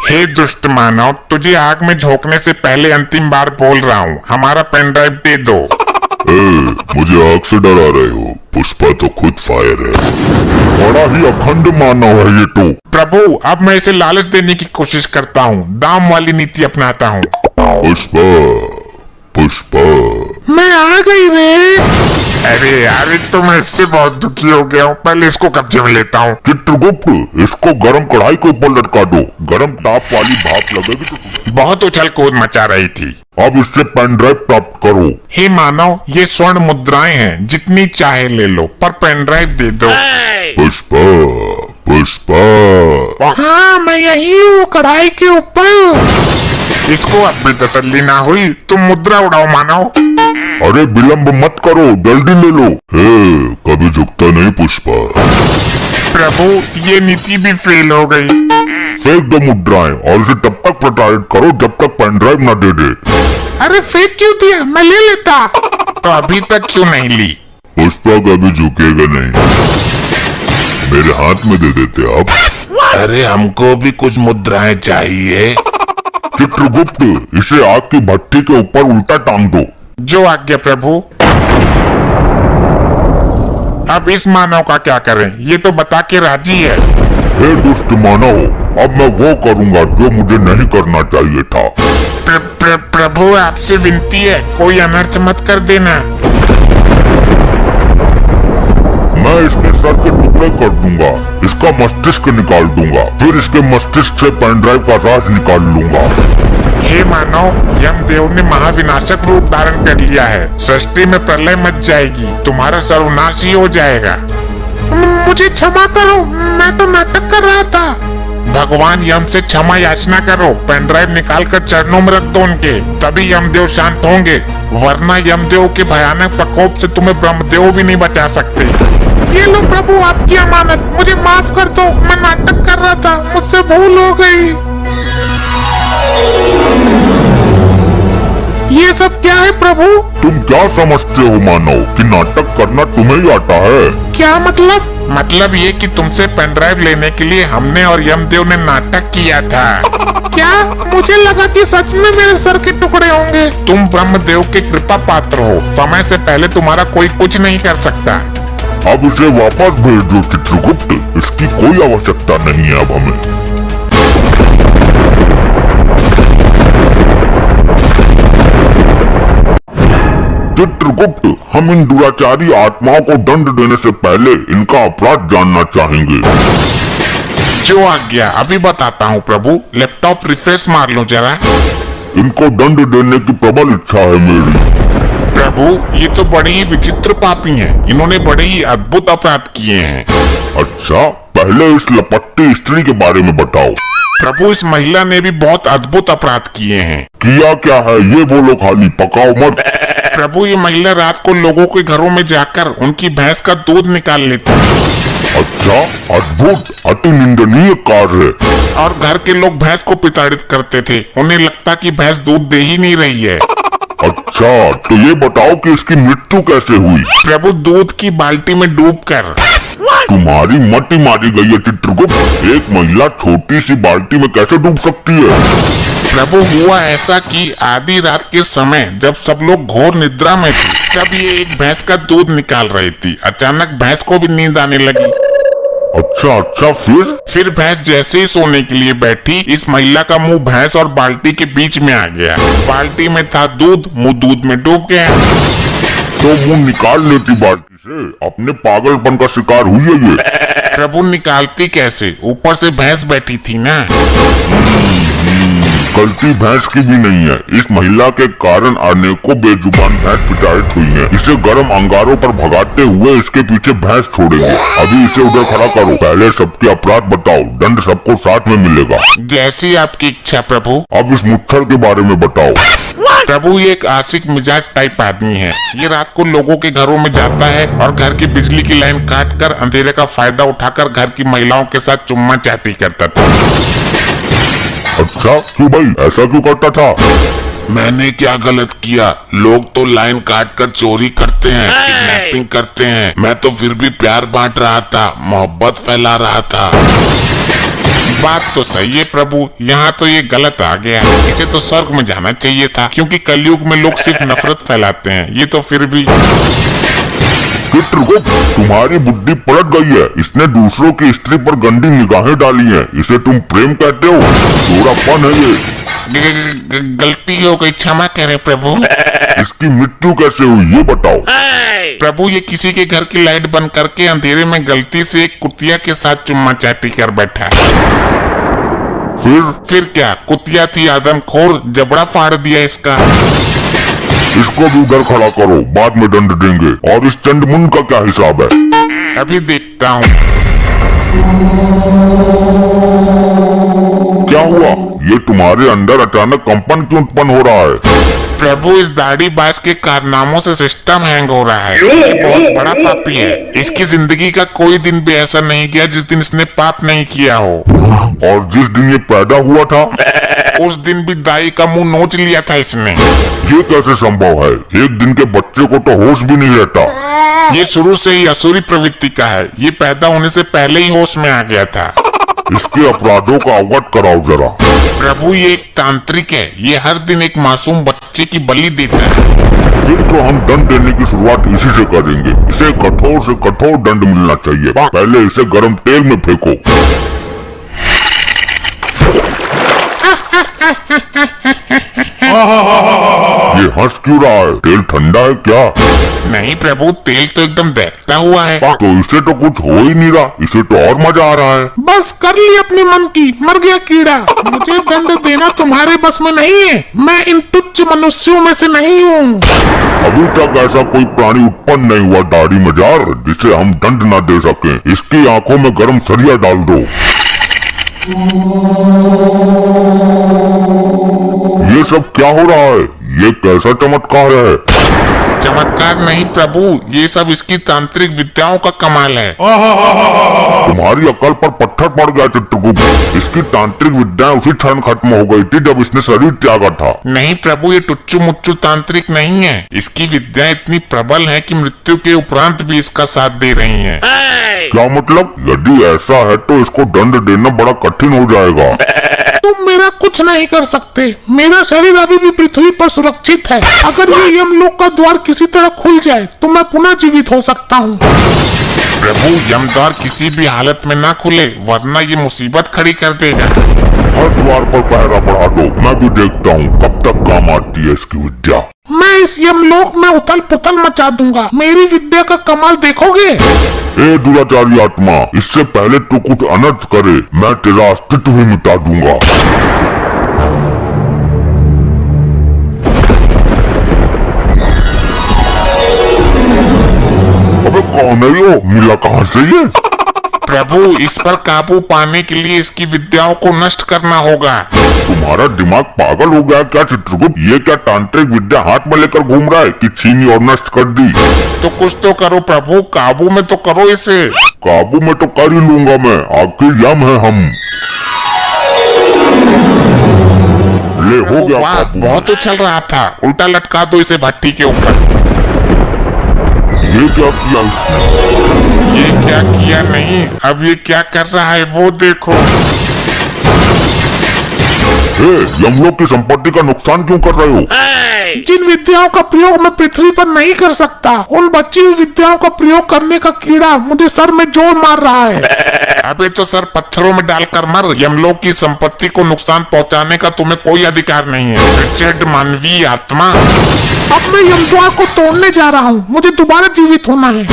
हे दुष्ट मानव, तुझे आग में झोंकने से पहले अंतिम बार बोल रहा हूँ, हमारा पेन ड्राइव दे दो। मुझे आग से डरा रहे हो? पुष्पा तो खुद फायर है। बड़ा ही अखंड मानव है ये तो। प्रभु अब मैं इसे लालच देने की कोशिश करता हूँ, दाम वाली नीति अपनाता हूँ। पुष्पा, पुष्पा। मैं आ गई रे। अरे यार तो मैं इससे बहुत दुखी हो गया हूँ, पहले इसको कब्जे में लेता हूँ। चित्रगुप्त, इसको गरम कढ़ाई के ऊपर लटका दो, गरम ताप वाली भाप लगेगी तो। बहुत उछल कूद मचा रही थी। अब इससे पेन ड्राइव प्राप्त करो। हे मानव, ये स्वर्ण मुद्राएं हैं, जितनी चाहे ले लो, पर पेन ड्राइव दे दो। पुष्पा, पुष्पा। हाँ मैं यही हूँ, कढ़ाई के ऊपर। इसको अब भी तसल्ली ना हुई, तुम मुद्रा उड़ाओ मानव। अरे विलंब मत करो, जल्दी ले लो। कभी झुकता नहीं पुष्पा। प्रभु ये नीति भी फेल हो गई। फेंक दो मुद्राएं और इसे तब तक प्रताड़ित करो जब तक पेन ड्राइव न दे दे। अरे फेंक क्यों दिया, मैं ले लेता। तो अभी तक क्यों नहीं ली? पुष्पा कभी झुकेगा नहीं, मेरे हाथ में दे देते आप। अरे हमको भी कुछ मुद्राएं चाहिए। चित्रगुप्त, इसे आग की भट्टी के ऊपर उल्टा टांग दो। जो आज्ञा प्रभु। अब इस मानव का क्या करें, ये तो बता के राजी है। हे दुष्ट मानव, अब मैं वो करूंगा जो मुझे नहीं करना चाहिए था। प्रभु आपसे विनती है, कोई अनर्थ मत कर देना। मैं इसके सर के टुकड़े कर दूंगा, इसका मस्तिष्क निकाल दूंगा, फिर इसके मस्तिष्क से पेन ड्राइव का राज निकाल लूंगा। हे मानव, यमदेव ने महाविनाशक रूप धारण कर लिया है। सृष्टि में प्रलय मच जाएगी, तुम्हारा सर्वनाश ही हो जाएगा। मुझे क्षमा करो, मैं तो नाटक कर रहा था। भगवान यम से क्षमा याचना करो, पेन ड्राइव निकाल कर चरणों में रख दो उनके, तभी यमदेव शांत होंगे, वरना यमदेव के भयानक प्रकोप से तुम्हें ब्रह्मदेव भी नहीं बचा सकते। ये लो प्रभु आपकी अमानत, मुझे माफ कर दो, मैं नाटक कर रहा था, मुझसे भूल हो गई। ये सब क्या है प्रभु? तुम क्या समझते हो मानव कि नाटक करना तुम्हें ही आता है? क्या मतलब? मतलब ये कि तुमसे पेन ड्राइव लेने के लिए हमने और यमदेव ने नाटक किया था। क्या? मुझे लगा कि सच में मेरे सर के टुकड़े होंगे। तुम ब्रह्मदेव के कृपा पात्र हो, समय से पहले तुम्हारा कोई कुछ नहीं कर सकता। अब इसे वापस भेज दो चित्रगुप्त, इसकी कोई आवश्यकता नहीं है अब हमें। चित्रगुप्त, हम इन दुराचारी आत्माओं को दंड देने से पहले इनका अपराध जानना चाहेंगे। जो आज्ञा, अभी बताता हूँ प्रभु। लैपटॉप रिफ्रेश मार लो जरा। इनको दंड देने की प्रबल इच्छा है मेरी। प्रभु, ये तो बड़े ही विचित्र पापी हैं। इन्होंने बड़े ही अद्भुत अपराध किए हैं। अच्छा, पहले इस लपट्टी स्त्री के बारे में बताओ। प्रभु, इस महिला ने भी बहुत अद्भुत अपराध किए हैं। किया क्या है ये बोलो, खाली पकाओ मत। प्रभु, ये महिला रात को लोगों के घरों में जाकर उनकी भैंस का दूध निकाल लेती है। अच्छा, अद्भुत, अति निंदनीय कार्य। और घर के लोग भैंस को प्रताड़ित करते थे। उन्हें लगता कि भैंस दूध दे ही नहीं रही है। अच्छा, तो ये बताओ कि इसकी मृत्यु कैसे हुई? प्रभु, दूध की बाल्टी में डूबकर। तुम्हारी मति मारी गई है चित्रगुप्त। एक महिला छोटी सी बाल्टी में कैसे डूब सकती है? प्रभु, हुआ ऐसा कि आधी रात के समय जब सब लोग घोर निद्रा में थे, तब ये एक भैंस का दूध निकाल रही थी। अचानक भैंस को भी नींद आने लगी। अच्छा, फिर भैंस जैसे ही सोने के लिए बैठी, इस महिला का मुंह भैंस और बाल्टी के बीच में आ गया। बाल्टी में था दूध, मुंह दूध में डूब गया। तो मुंह निकाल लेती बाल्टी से। अपने पागलपन का शिकार हुई है ये। प्रभु, निकालती कैसे? ऊपर से भैंस बैठी थी ना। गलती भैंस की भी नहीं है। इस महिला के कारण अनेकों बेजुबान भैंस प्रताड़ित हुई हैं। इसे गर्म अंगारों पर भगाते हुए इसके पीछे भैंस छोड़ेंगे। अभी इसे उधर खड़ा करो। पहले सबके अपराध बताओ, दंड सबको साथ में मिलेगा। जैसी आपकी इच्छा प्रभु। अब इस मुच्छर के बारे में बताओ। प्रभु, ये एक आशिक मिजाज टाइप आदमी है। ये रात को लोगों के घरों में जाता है और घर की बिजली की लाइन काट कर अंधेरे का फायदा उठाकर घर की महिलाओं के साथ चुम्मा चाटी करता था। अच्छा, क्यों भाई, ऐसा क्यों करता था? मैंने क्या गलत किया? लोग तो लाइन काट कर चोरी करते हैं, किडनैपिंग करते हैं। मैं तो फिर भी प्यार बांट रहा था, मोहब्बत फैला रहा था। बात तो सही है प्रभु, यहाँ तो ये गलत आ गया। इसे तो स्वर्ग में जाना चाहिए था, क्योंकि कलयुग में लोग सिर्फ नफरत फैलाते हैं। ये तो फिर भी। चित्रगुप्त, तुम्हारी बुद्धि पलट गई है। इसने दूसरों की स्त्री पर गंदी निगाहें डाली हैं। इसे तुम प्रेम कहते हो? दोहरापन है ये। गलती हो गई, क्षमा करें प्रभु। इसकी मृत्यु कैसे हुई ये बताओ। प्रभु, ये किसी के घर की लाइट बंद करके अंधेरे में गलती से एक कुतिया के साथ चुम्मा चाटी कर बैठा। फिर क्या? कुतिया थी आदमखोर, जबड़ा फाड़ दिया इसका। इसको भी उधर खड़ा करो, बाद में दंड देंगे। और इस चंडमुंड का क्या हिसाब है? अभी देखता हूँ। क्या हुआ? ये तुम्हारे अंदर अचानक कंपन क्यों उत्पन्न हो रहा है? प्रभु, इस दाढ़ी बाज के कारनामों से सिस्टम हैंग हो रहा है। ये बहुत बड़ा पापी है। इसकी जिंदगी का कोई दिन भी ऐसा नहीं गया जिस दिन इसने पाप नहीं किया हो। और जिस दिन ये पैदा हुआ था, उस दिन भी दाई का मुंह नोच लिया था इसने। ये कैसे संभव है? एक दिन के बच्चे को तो होश भी नहीं रहता। ये शुरू से ही असुरी प्रवृत्ति का है। ये पैदा होने से पहले ही होश में आ गया था। इसके अपराधों का अवगत कराओ जरा। प्रभु, ये एक तांत्रिक है। ये हर दिन एक मासूम बच्चे की बलि देता है। फिर तो हम दंड देने की शुरुआत इसी से करेंगे। इसे कठोर से कठोर दंड मिलना चाहिए। पहले इसे गर्म तेल में फेंको। ये हंस क्यों रहा है? तेल ठंडा है क्या? नहीं प्रभु, तेल तो एकदम दहकता हुआ है। तो इसे तो कुछ हो ही नहीं रहा। इसे तो और मजा आ रहा है। बस कर ली अपने मन की, मर गया कीड़ा। मुझे दंड देना तुम्हारे बस में नहीं है। मैं इन तुच्छ मनुष्यों में से नहीं हूँ। अभी तक ऐसा कोई प्राणी उत्पन्न नहीं हुआ दाढ़ी मजार जिसे हम दंड न दे सके। इसकी आंखों में गर्म सरिया डाल दो। ये सब क्या हो रहा है? ये कैसा चमत्कार है? चमत्कार नहीं प्रभु, ये सब इसकी तांत्रिक विद्याओं का कमाल है। तुम्हारी अकल पर पत्थर पड़ गया चित्रगुप्त। इसकी तांत्रिक विद्याएं उसी क्षण खत्म हो गई थी जब इसने शरीर त्यागा था। नहीं प्रभु, ये टुच्चू मुच्चू तांत्रिक नहीं है। इसकी विद्याएं इतनी प्रबल हैं कि मृत्यु के उपरांत भी इसका साथ दे रही हैं। क्या मतलब? यदि ऐसा है तो इसको दंड देना बड़ा कठिन हो जाएगा। तुम मेरा कुछ नहीं कर सकते। मेरा शरीर अभी भी पृथ्वी पर सुरक्षित है। अगर ये यमलोक का द्वार किसी तरह खुल जाए तो मैं पुनः जीवित हो सकता हूँ। प्रभु यमद्वार किसी भी हालत में ना खुले, वरना ये मुसीबत खड़ी कर देगा। हर द्वार पर पहरा बढ़ा दो, मैं भी देखता हूँ कब तक काम आती है इसकी विद्या। मैं इस यमलोक में उथल पुथल मचा दूंगा, मेरी विद्या का कमाल देखोगे। ए दुराचारी आत्मा, इससे पहले तू कुछ अनर्थ करे, मैं तेरा अस्तित्व ही मिटा दूंगा। अबे कौन है यो? मिला कहाँ से ये? प्रभु इस पर काबू पाने के लिए इसकी विद्याओं को नष्ट करना होगा। तुम्हारा दिमाग पागल हो गया क्या चित्रगुप्त? ये क्या तांत्रिक विद्या हाथ में लेकर घूम रहा है कि छीनी और नष्ट कर दी? तो कुछ तो करो प्रभु, काबू में तो करो इसे। काबू में तो कर ही लूंगा मैं, आखिर यम है हम। ले हो गया वाह, काबू। बहुत उछल रहा था, उल्टा लटका दो इसे भट्टी के ऊपर। ये क्या किया उसने? ये क्या किया नहीं, अब ये क्या कर रहा है वो देखो। हे, यमलोक की संपत्ति का नुकसान क्यों कर रहे हो? जिन विद्याओं का प्रयोग मैं पृथ्वी पर नहीं कर सकता, उन बची हुई विद्याओं का प्रयोग करने का कीड़ा मुझे सर में जोर मार रहा है। अबे तो सर पत्थरों में डालकर मर, यमलोक की संपत्ति को नुकसान पहुंचाने का तुम्हें कोई अधिकार नहीं है। रिचर्ड मानवीय आत्मा। अब मैं यमद्वार को तोड़ने जा रहा हूँ, मुझे दोबारा जीवित होना है।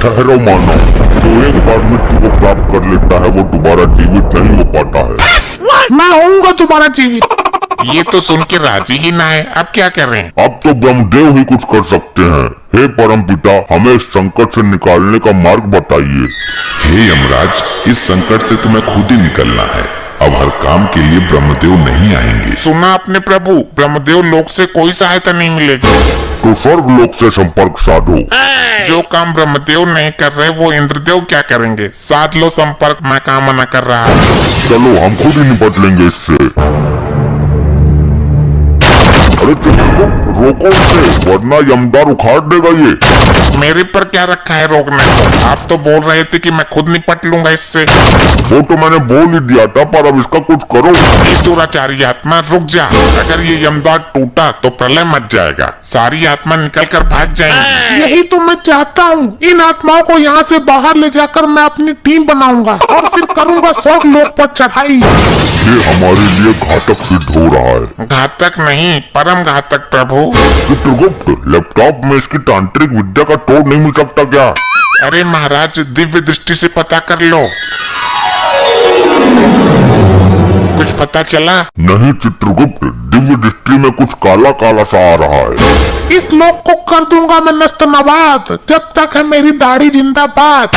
ठहरो मानो, जो एक बार मृत्यु को प्राप्त कर लेता है वो दोबारा जीवित नहीं हो पाता है। मैं होऊंगा दोबारा जीवित। ये तो सुन के राजी ही ना है, अब क्या करें? अब तो ब्रह्मदेव ही कुछ कर सकते हैं। हे परमपिता, हमें इस संकट से निकालने का मार्ग बताइए। हे यमराज, इस संकट से तुम्हें खुद ही निकलना है। अब हर काम के लिए ब्रह्मदेव नहीं आएंगे। सुना अपने प्रभु, ब्रह्मदेव लोक से कोई सहायता नहीं मिलेगी। तो स्वर्ग लोक से संपर्क साधो। जो काम ब्रह्मदेव नहीं कर रहे वो इंद्रदेव क्या करेंगे? साध लो संपर्क, मैं काम मना कर रहा हूँ। चलो हम खुद ही निपट लेंगे इससे। अरे चित्रगुप्त, रोको इसे, वरना यमदार उखाड़ देगा ये। मेरे पर क्या रखा है रोकने को? आप तो बोल रहे थे कि मैं खुद निपट लूंगा इससे। वो तो मैंने बोल ही दिया था, पर अब इसका कुछ करो। ये दुराचारी आत्मा रुक जा, अगर ये यमदार टूटा तो प्रलय मच जाएगा, सारी आत्मा निकल कर भाग जाएंगी। यही तो मैं चाहता हूँ, इन आत्माओं को यहाँ से बाहर ले जाकर मैं अपनी टीम बनाऊंगा और फिर करूंगा स्वर्ग लोक पर चढ़ाई। ये हमारे लिए घातक सिद्ध हो रहा है। घातक नहीं, परम घातक प्रभु। चित्रगुप्त, लैपटॉप में इसकी तांत्रिक विद्या का तोड़ नहीं मिल सकता क्या? अरे महाराज, दिव्य दृष्टि से पता कर लो। कुछ पता चला? नहीं चित्रगुप्त, दिव्य दृष्टि में कुछ काला काला सा आ रहा है। इस लोक को कर दूंगा मैं नष्ट नबाद, जब तक है मेरी दाढ़ी जिंदाबाद।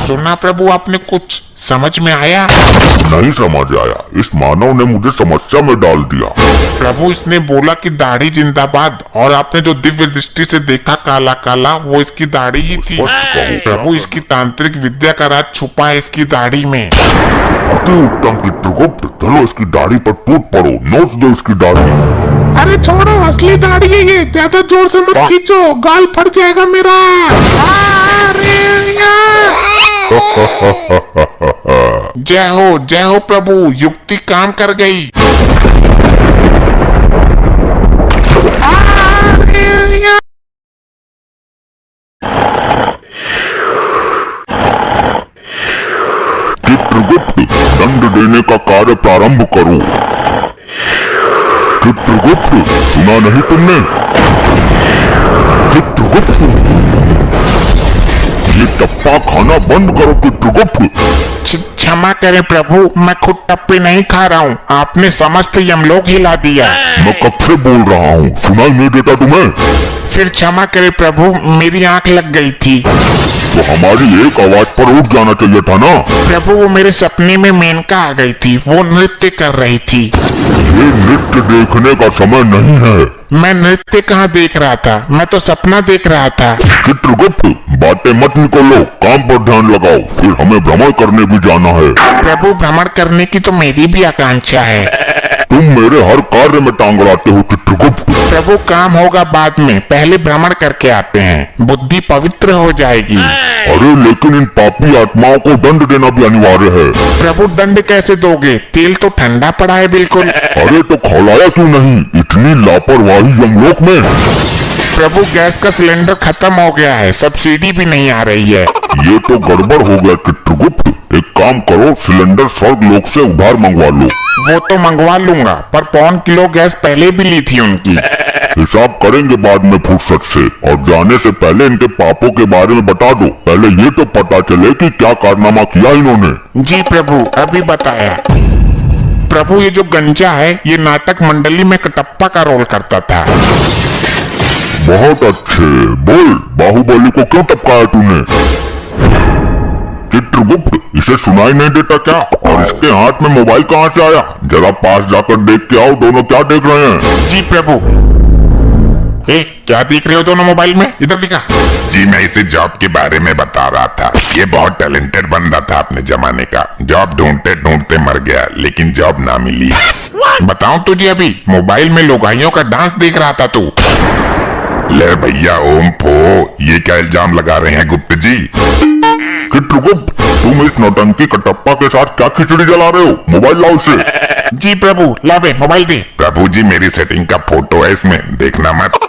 सुना प्रभु, आपने कुछ समझ में आया? नहीं समझ आया, इस मानव ने मुझे समस्या में डाल दिया। प्रभु इसने बोला कि दाढ़ी जिंदाबाद, और आपने जो दिव्य दृष्टि से देखा काला काला, वो इसकी दाढ़ी ही थी। स्पष्ट कहो। प्रभु इसकी तांत्रिक विद्या का राज छुपा है इसकी दाढ़ी में। अति उत्तम चित्रगुप्त, चलो इसकी दाढ़ी पर टूट पड़ो, नोच दो इसकी दाढ़ी। अरे छोड़ो, असली दाढ़ी है ये, ज्यादा जोर से मत खींचो, गाल फट जाएगा मेरा। जय हो प्रभु, युक्ति काम कर गई। चित्रगुप्त, दंड देने का कार्य प्रारंभ करो। चित्रगुप्त, सुना नहीं तुमने? चित्रगुप्त, ये टप्पा खाना बंद करो चित्रगुप्त। क्षमा करें प्रभु, मैं खुद टप्पे नहीं खा रहा हूँ, आपने समस्त यमलोक हिला दिया। मैं कब से बोल रहा हूँ, सुनाई नहीं देता तुम्हें? फिर क्षमा करें प्रभु, मेरी आंख लग गई थी। तो हमारी एक आवाज पर उठ जाना चाहिए था ना। प्रभु वो मेरे सपने में मेनका आ गई थी, वो नृत्य कर रही थी। ये नृत्य देखने का समय नहीं है। मैं नृत्य कहाँ देख रहा था, मैं तो सपना देख रहा था। चित्रगुप्त, बातें मत निकालो, काम पर ध्यान लगाओ, फिर हमें भ्रमण करने भी जाना है। प्रभु भ्रमण करने की तो मेरी भी आकांक्षा है। तुम मेरे हर कार्य में टांग अड़ाते हो चित्रगुप्त। प्रभु काम होगा बाद में, पहले भ्रमण करके आते हैं, बुद्धि पवित्र हो जाएगी। अरे लेकिन इन पापी आत्माओं को दंड देना भी अनिवार्य है। प्रभु दंड कैसे दोगे, तेल तो ठंडा पड़ा है बिल्कुल। अरे तो खौलाया क्यों नहीं, इतनी लापरवाही यमलोक में। प्रभु गैस का सिलेंडर खत्म हो गया है, सब्सिडी भी नहीं आ रही है। ये तो गड़बड़ हो गया चित्रगुप्त। एक काम करो, सिलेंडर स्वर्ग लोक से उधार मंगवा लो। वो तो मंगवा लूंगा, पर 1 किलो गैस पहले भी ली थी उनकी। हिसाब करेंगे बाद में फुर्सत से, और जाने से पहले इनके पापों के बारे में बता दो। पहले ये तो पता चले कि क्या कारनामा किया इन्होंने। जी प्रभु, अभी बताया। प्रभु ये जो गंजा है, ये नाटक मंडली में कटप्पा का रोल करता था। बहुत अच्छे, बोल बाहुबली को क्यों टपकाया तूने? चित्रगुप्त, इसे सुनाई नहीं देता क्या? और इसके हाथ में मोबाइल कहाँ से आया? जरा पास जाकर देख के आओ, दोनों क्या देख रहे हैं? जी प्रभु। क्या देख रहे हो दोनों मोबाइल में? इधर दिखा। जी मैं इसे जॉब के बारे में बता रहा था। ये बहुत टैलेंटेड बंदा था अपने जमाने का। जॉब ढूंढते ढूंढते मर गया, लेकिन जॉब ना मिली। बताऊं तुझे, अभी मोबाइल में लोगाइयों का डांस देख रहा था तू। ले भैया ओम फो, ये क्या इल्जाम लगा रहे हैं गुप्त जी? चित्रगुप्त, तुम इस नौटंकी कटप्पा के साथ क्या खिचड़ी जला रहे हो? मोबाइल लाओ इसे। जी प्रभु, ला बे मोबाइल दे। प्रभु जी मेरी सेटिंग का फोटो है इसमें, देखना मत।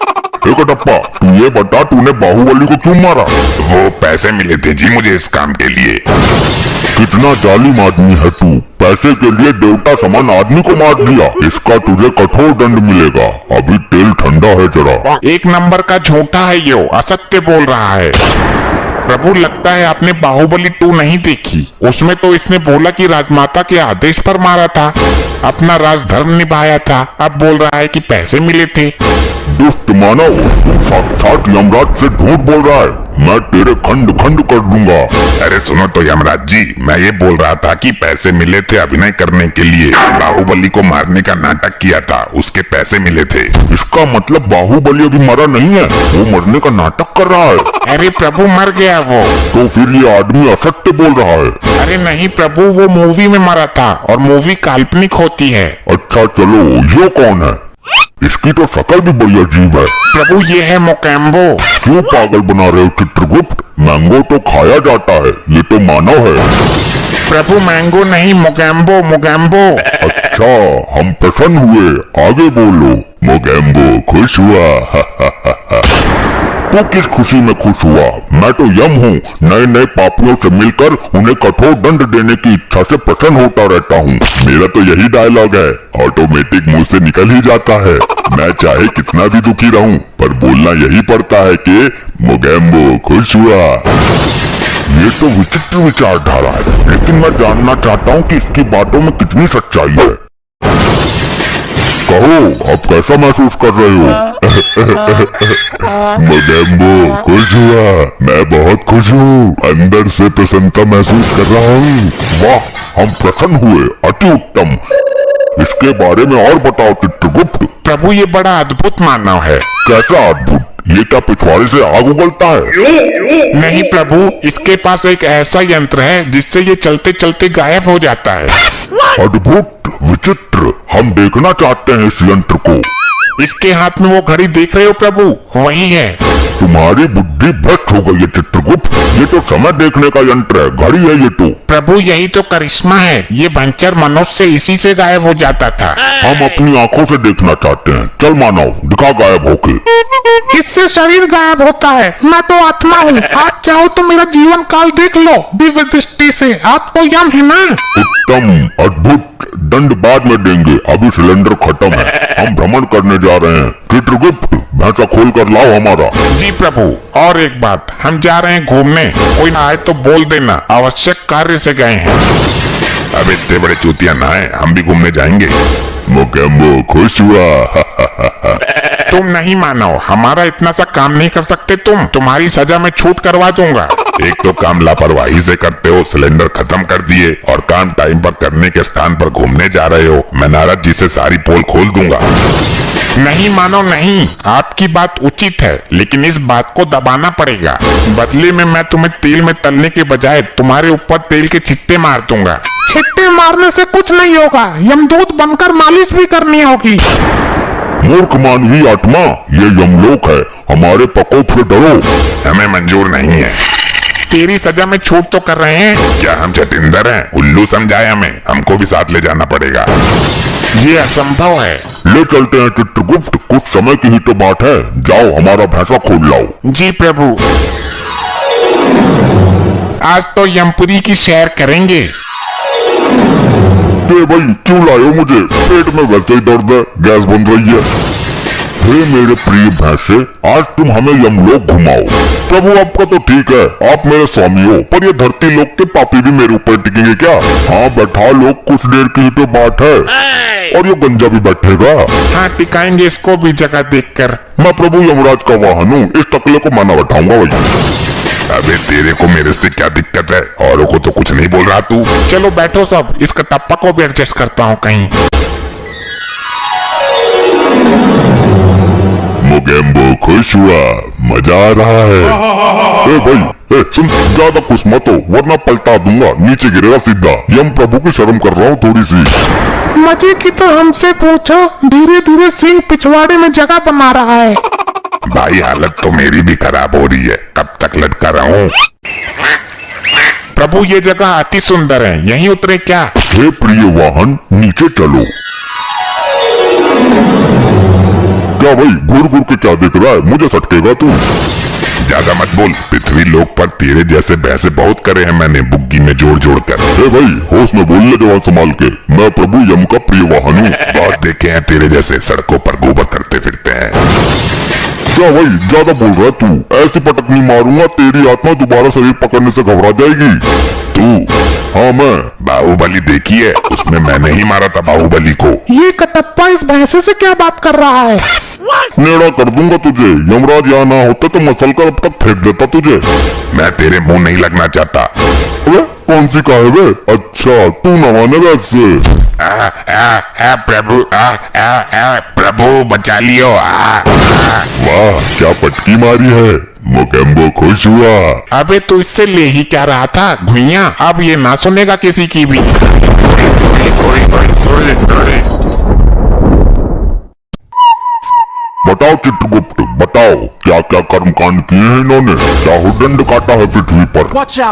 कटप्पा, तू ये बता, तूने बाहुबली को क्यों मारा? वो पैसे मिले थे जी मुझे इस काम के लिए। कितना जालिम आदमी है तू, पैसे के लिए देवता समान आदमी को मार दिया। इसका तुझे कठोर दंड मिलेगा। अभी तेल ठंडा है जरा। 1 नंबर का झूठा है ये, असत्य बोल रहा है। प्रभु लगता है आपने बाहुबली 2 नहीं देखी। उसमें तो इसने बोला कि राजमाता के आदेश पर मारा था, अपना राजधर्म निभाया था। अब बोल रहा है कि पैसे मिले थे। दुष्ट मानव, तू साक्षात यमराज से झूठ बोल रहा है। मैं तेरे खंड खंड कर दूंगा। अरे सुनो तो यमराज जी, मैं ये बोल रहा था कि पैसे मिले थे अभिनय करने के लिए। बाहुबली को मारने का नाटक किया था, उसके पैसे मिले थे। इसका मतलब बाहुबली अभी मरा नहीं है, वो मरने का नाटक कर रहा है। अरे प्रभु मर गया वो। तो फिर ये आदमी असत्य बोल रहा है। अरे नहीं प्रभु, वो मूवी में मरा था और मूवी काल्पनिक होती है। अच्छा चलो, ये कौन है? इसकी तो शक्ल भी बड़ी अजीब है। प्रभु ये है मोकैम्बो। क्यों पागल बना रहे हो चित्रगुप्त? मैंगो तो खाया जाता है, ये तो मानव है। प्रभु मैंगो नहीं, मोगैम्बो मोगैम्बो। अच्छा, हम प्रसन्न हुए, आगे बोलो। मोगैम्बो खुश हुआ। तो किस खुशी में खुश हुआ? मैं तो यम हूँ, नए नए पापियों से मिलकर उन्हें कठोर दंड देने की इच्छा से प्रसन्न होता रहता हूँ। मेरा तो यही डायलॉग है, ऑटोमेटिक मुंह से निकल ही जाता है। मैं चाहे कितना भी दुखी रहूं, पर बोलना यही पड़ता है कि मोगैम्बो खुश हुआ। ये तो विचित्र विचारधारा है, लेकिन मैं जानना चाहता हूँ कि इसकी बातों में कितनी सच्चाई है। कहो, अब कैसा महसूस कर रहे हो? मोगैम्बो खुश हुआ, मैं बहुत खुश हूँ, अंदर से प्रसन्नता महसूस कर रहा हूँ। वाह, हम प्रसन्न हुए, अति उत्तम। इसके बारे में और बताओ चित्रगुप्त। प्रभु ये बड़ा अद्भुत मानव है। कैसा अद्भुत? ये क्या पिछवाड़े से आग उगलता है? नहीं प्रभु, इसके पास एक ऐसा यंत्र है जिससे ये चलते चलते गायब हो जाता है। अद्भुत, विचित्र, हम देखना चाहते हैं इस यंत्र को। इसके हाथ में वो घड़ी देख रहे हो प्रभु, वही है। तुम्हारी बुद्धि भ्रष्ट हो गई है चित्रगुप्त। ये तो समय देखने का यंत्र है, घड़ी है ये तो। प्रभु यही तो करिश्मा है, ये भंचर मनुष्य इसी से गायब हो जाता था। हम अपनी आंखों से देखना चाहते हैं। चल मानव, दिखा गायब होके। इससे शरीर गायब होता है, मैं तो आत्मा हूँ। आप चाहो तो मेरा जीवन काल देख लो दिव्य दृष्टि से। आपको यम है ना? उत्तम, अद्भुत, दंड बाद में देंगे, अभी सिलेंडर खत्म है। हम भ्रमण करने जा रहे हैं। चित्रगुप्त, भैंसा खोल कर लाओ हमारा। जी प्रभु, और एक बात, हम जा रहे हैं घूमने, कोई ना आए तो बोल देना, आवश्यक कार्य से गए हैं। अब इतने बड़े चूतिया ना है, हम भी घूमने जाएंगे। मोगैम्बो खुश हुआ। तुम नहीं मानो, हमारा इतना सा काम नहीं कर सकते तुम। तुम्हारी सजा में छूट करवा दूंगा। एक तो काम लापरवाही से करते हो, सिलेंडर खत्म कर दिए, और काम टाइम पर करने के स्थान पर घूमने जा रहे हो। मैं नारद जी से सारी पोल खोल दूंगा। नहीं मानो नहीं, आपकी बात उचित है, लेकिन इस बात को दबाना पड़ेगा। बदले में मैं तुम्हें तेल में तलने के बजाय तुम्हारे ऊपर तेल के छिट्टे मार दूंगा। छिट्टे मारने से कुछ नहीं होगा, यमदूत बनकर मालिश भी करनी होगी। मूर्ख मानवीय आत्मा, ये यमलोक है, हमारे प्रकोप से डरो। हमें मंजूर नहीं है। तेरी सजा में छूट तो कर रहे हैं। क्या हम चटिंदर हैं? उल्लू समझाए हमें, हमको भी साथ ले जाना पड़ेगा। ये असंभव है। ले चलते हैं चित्रगुप्त, कुछ समय की ही तो बात है। जाओ हमारा भैंसा खोल लाओ। जी प्रभु। आज तो यमपुरी की सैर करेंगे। भाई क्यों लाए हो मुझे? पेट में वैसे ही दर्द है, गैस बन रही है। हे मेरे प्रिय भैंसे, आज तुम हमें यमलोक घुमाओ। प्रभु आपका तो ठीक है, आप मेरे स्वामी हो, पर ये धरती लोक के पापी भी मेरे ऊपर टिकेंगे क्या? हाँ बैठा लोग, कुछ देर की ही तो बात है। और ये गंजा भी बैठेगा। हाँ टिकाएंगे इसको भी जगह देखकर। मैं प्रभु यमराज का वाहन हूँ, इस टकले को मैं न बैठाऊंगा भाई। अबे तेरे को मेरे से क्या दिक्कत है? औरों को तो कुछ नहीं बोल रहा तू। चलो बैठो सब, इस कटप्पा को भी एडजस्ट करता हूँ कहीं। मोगेम्बो खुश हुआ, मजा आ रहा है। ए भाई, सुन, ज्यादा खुश मत हो वरना पलटा दूंगा, नीचे गिरेगा सीधा। यम प्रभु की शर्म कर रहा हूँ थोड़ी सी। मजे की तो हमसे पूछो, धीरे धीरे सिंह पिछवाड़े में जगह बना रहा है। भाई हालत तो मेरी भी खराब हो रही है, कब तक लटका रहूं? प्रभु ये जगह अति सुंदर है, यहीं उतरे क्या? हे प्रिय वाहन, नीचे चलो। क्या भाई घूर घूर के क्या देख रहा है? मुझे सटकेगा तू। ज्यादा मत बोल, पृथ्वी लोक पर तेरे जैसे भैंसे बहुत करे हैं मैंने बुग्गी में जोड़ जोड़ कर। हे भाई होश में बोल ले जवान संभाल के, मैं प्रभु यम का प्रिय वाहन हूँ। बहुत देखे हैं तेरे जैसे सड़कों पर गोबर करते फिरते हैं। क्या भाई ज्यादा बोल रहा है तू? ऐसी पटकनी मारूंगा तेरी आत्मा दोबारा शरीर पकड़ने से घबरा जाएगी। तू? हाँ मैं। बाहुबली देखी है? उसमें मैंने ही मारा था बाहुबली को। ये कटप्पा इस भैंसे से क्या बात कर रहा है? नेड़ा कर दूंगा तुझे, यमराज यहाँ ना होते तो मसल कर अब तक फेंक देता तुझे। मैं तेरे मुंह नहीं लगना चाहता। अबे कौन सी का है बे? अच्छा तू न मानेगा इससे। प्रभु प्रभु बचा लियो। वाह क्या पटकी मारी है, मोगेम्बो खुश हुआ। अबे तू इससे ले ही क्या रहा था घुइया, अब ये ना सुनेगा किसी की भी। बताओ चित्रगुप्त, बताओ क्या क्या कर्म कांड किए हैं इन्होंने? क्या हुदंड काटा है पृथ्वी पर?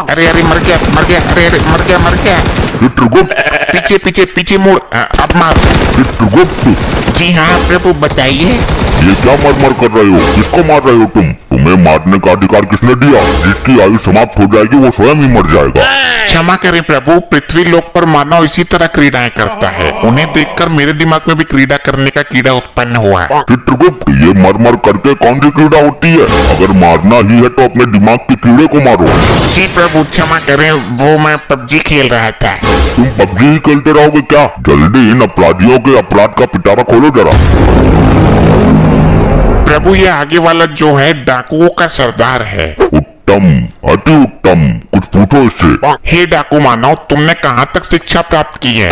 अरे अरे मर गया मर गया, अरे अरे मर गया मर गया। चित्रगुप्त, पीछे पीछे पीछे मुड़, अब मार। चित्रगुप्त, जी हाँ प्रभु बताइए। ये क्या मर कर रहे हो? किसको मार रहे हो तुम? तुम्हें मारने का अधिकार किसने दिया? जिसकी आयु समाप्त हो जाएगी वो स्वयं ही मर जाएगा। क्षमा करें प्रभु, पृथ्वी लोक पर मानव इसी तरह क्रीड़ाएं करता है, उन्हें देखकर मेरे दिमाग में भी क्रीड़ा करने का कीड़ा उत्पन्न हुआ है। चित्रगुप्त, ये मर करके कौन सी कीड़ा होती है? अगर मारना ही है तो अपने दिमाग के कीड़े को मारो। जी प्रभु क्षमा करें, वो मैं पबजी खेल रहा था। तुम पबजी ही खेलते रहोगे क्या? जल्दी इन अपराधियों के अपराध का पिटारा खोलो जरा। प्रभु ये आगे वाला जो है डाकुओं का सरदार है। उत्तम, अति उत्तम, कुछ पूछो इससे। हे डाकू मानव, तुमने कहाँ तक शिक्षा प्राप्त की है?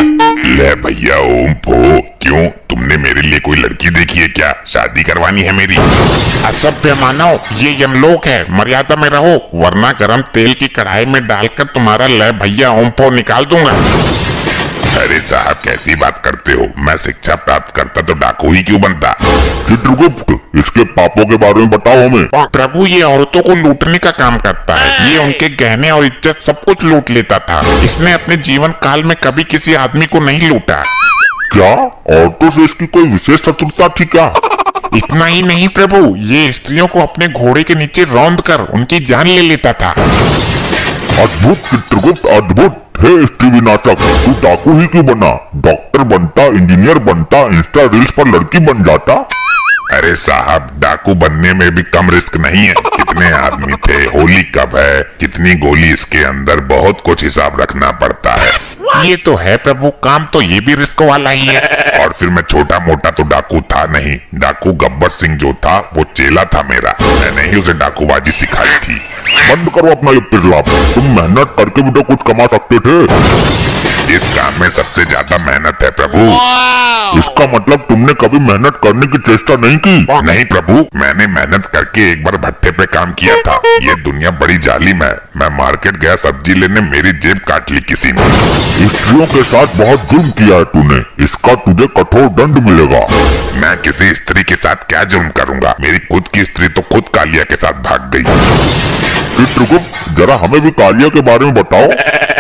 ले भैया ओम फो, क्यों तुमने मेरे लिए कोई लड़की देखी है क्या? शादी करवानी है मेरी? असभ्य मानव, ये यमलोक है, मर्यादा में रहो वरना गरम तेल की कढ़ाई में डालकर तुम्हारा ले भैया ओम फो निकाल दूंगा। अरे साहब कैसी बात करते हो? मैं शिक्षा प्राप्त करता तो डाकू ही क्यों बनता? चित्रगुप्त, इसके पापों के बारे में बताओ हमें। प्रभु ये औरतों को लूटने का काम करता है, ये उनके गहने और इज्जत सब कुछ लूट लेता था। इसने अपने जीवन काल में कभी किसी आदमी को नहीं लूटा। क्या औरतों से इसकी कोई विशेष शत्रुता थी क्या? इतना ही नहीं प्रभु, ये स्त्रियों को अपने घोड़े के नीचे रौंद कर उनकी जान ले लेता था। अद्भुत चित्रगुप्त अद्भुत। हे स्त्री विनाशक, तू डाकू ही क्यों बना? डॉक्टर बनता, इंजीनियर बनता, इंस्टा रील्स पर लड़की बन जाता। अरे साहब डाकू बनने में भी कम रिस्क नहीं है। कितने आदमी थे, होली कब है, कितनी गोली इसके अंदर, बहुत कुछ हिसाब रखना पड़ता है। ये तो है प्रभु, काम तो ये भी रिस्क वाला ही है। और फिर मैं छोटा मोटा तो डाकू था नहीं। डाकू गब्बर सिंह जो था वो चेला था मेरा, मैंने ही उसे डाकूबाजी सिखाई थी। बंद करो अपना ये पिघलाप, तुम मेहनत करके भी तो कुछ कमा सकते थे। इस काम में सबसे ज्यादा मेहनत है प्रभु। इसका मतलब तुमने कभी मेहनत करने की चेष्टा नहीं की? नहीं प्रभु, मैंने मेहनत करके एक बार भट्टे पे काम किया था। ये दुनिया बड़ी जालिम है। मैं मार्केट गया सब्जी लेने, मेरी जेब काट ली किसी ने। स्त्रियों के साथ बहुत जुल्म किया है तूने, इसका तुझे कठोर दंड मिलेगा। मैं किसी स्त्री के साथ क्या जुल्म करूंगा? मेरी खुद की स्त्री तो खुद कालिया के साथ भाग गई। चित्रगुप्त, जरा हमें भी कालिया के बारे में बताओ।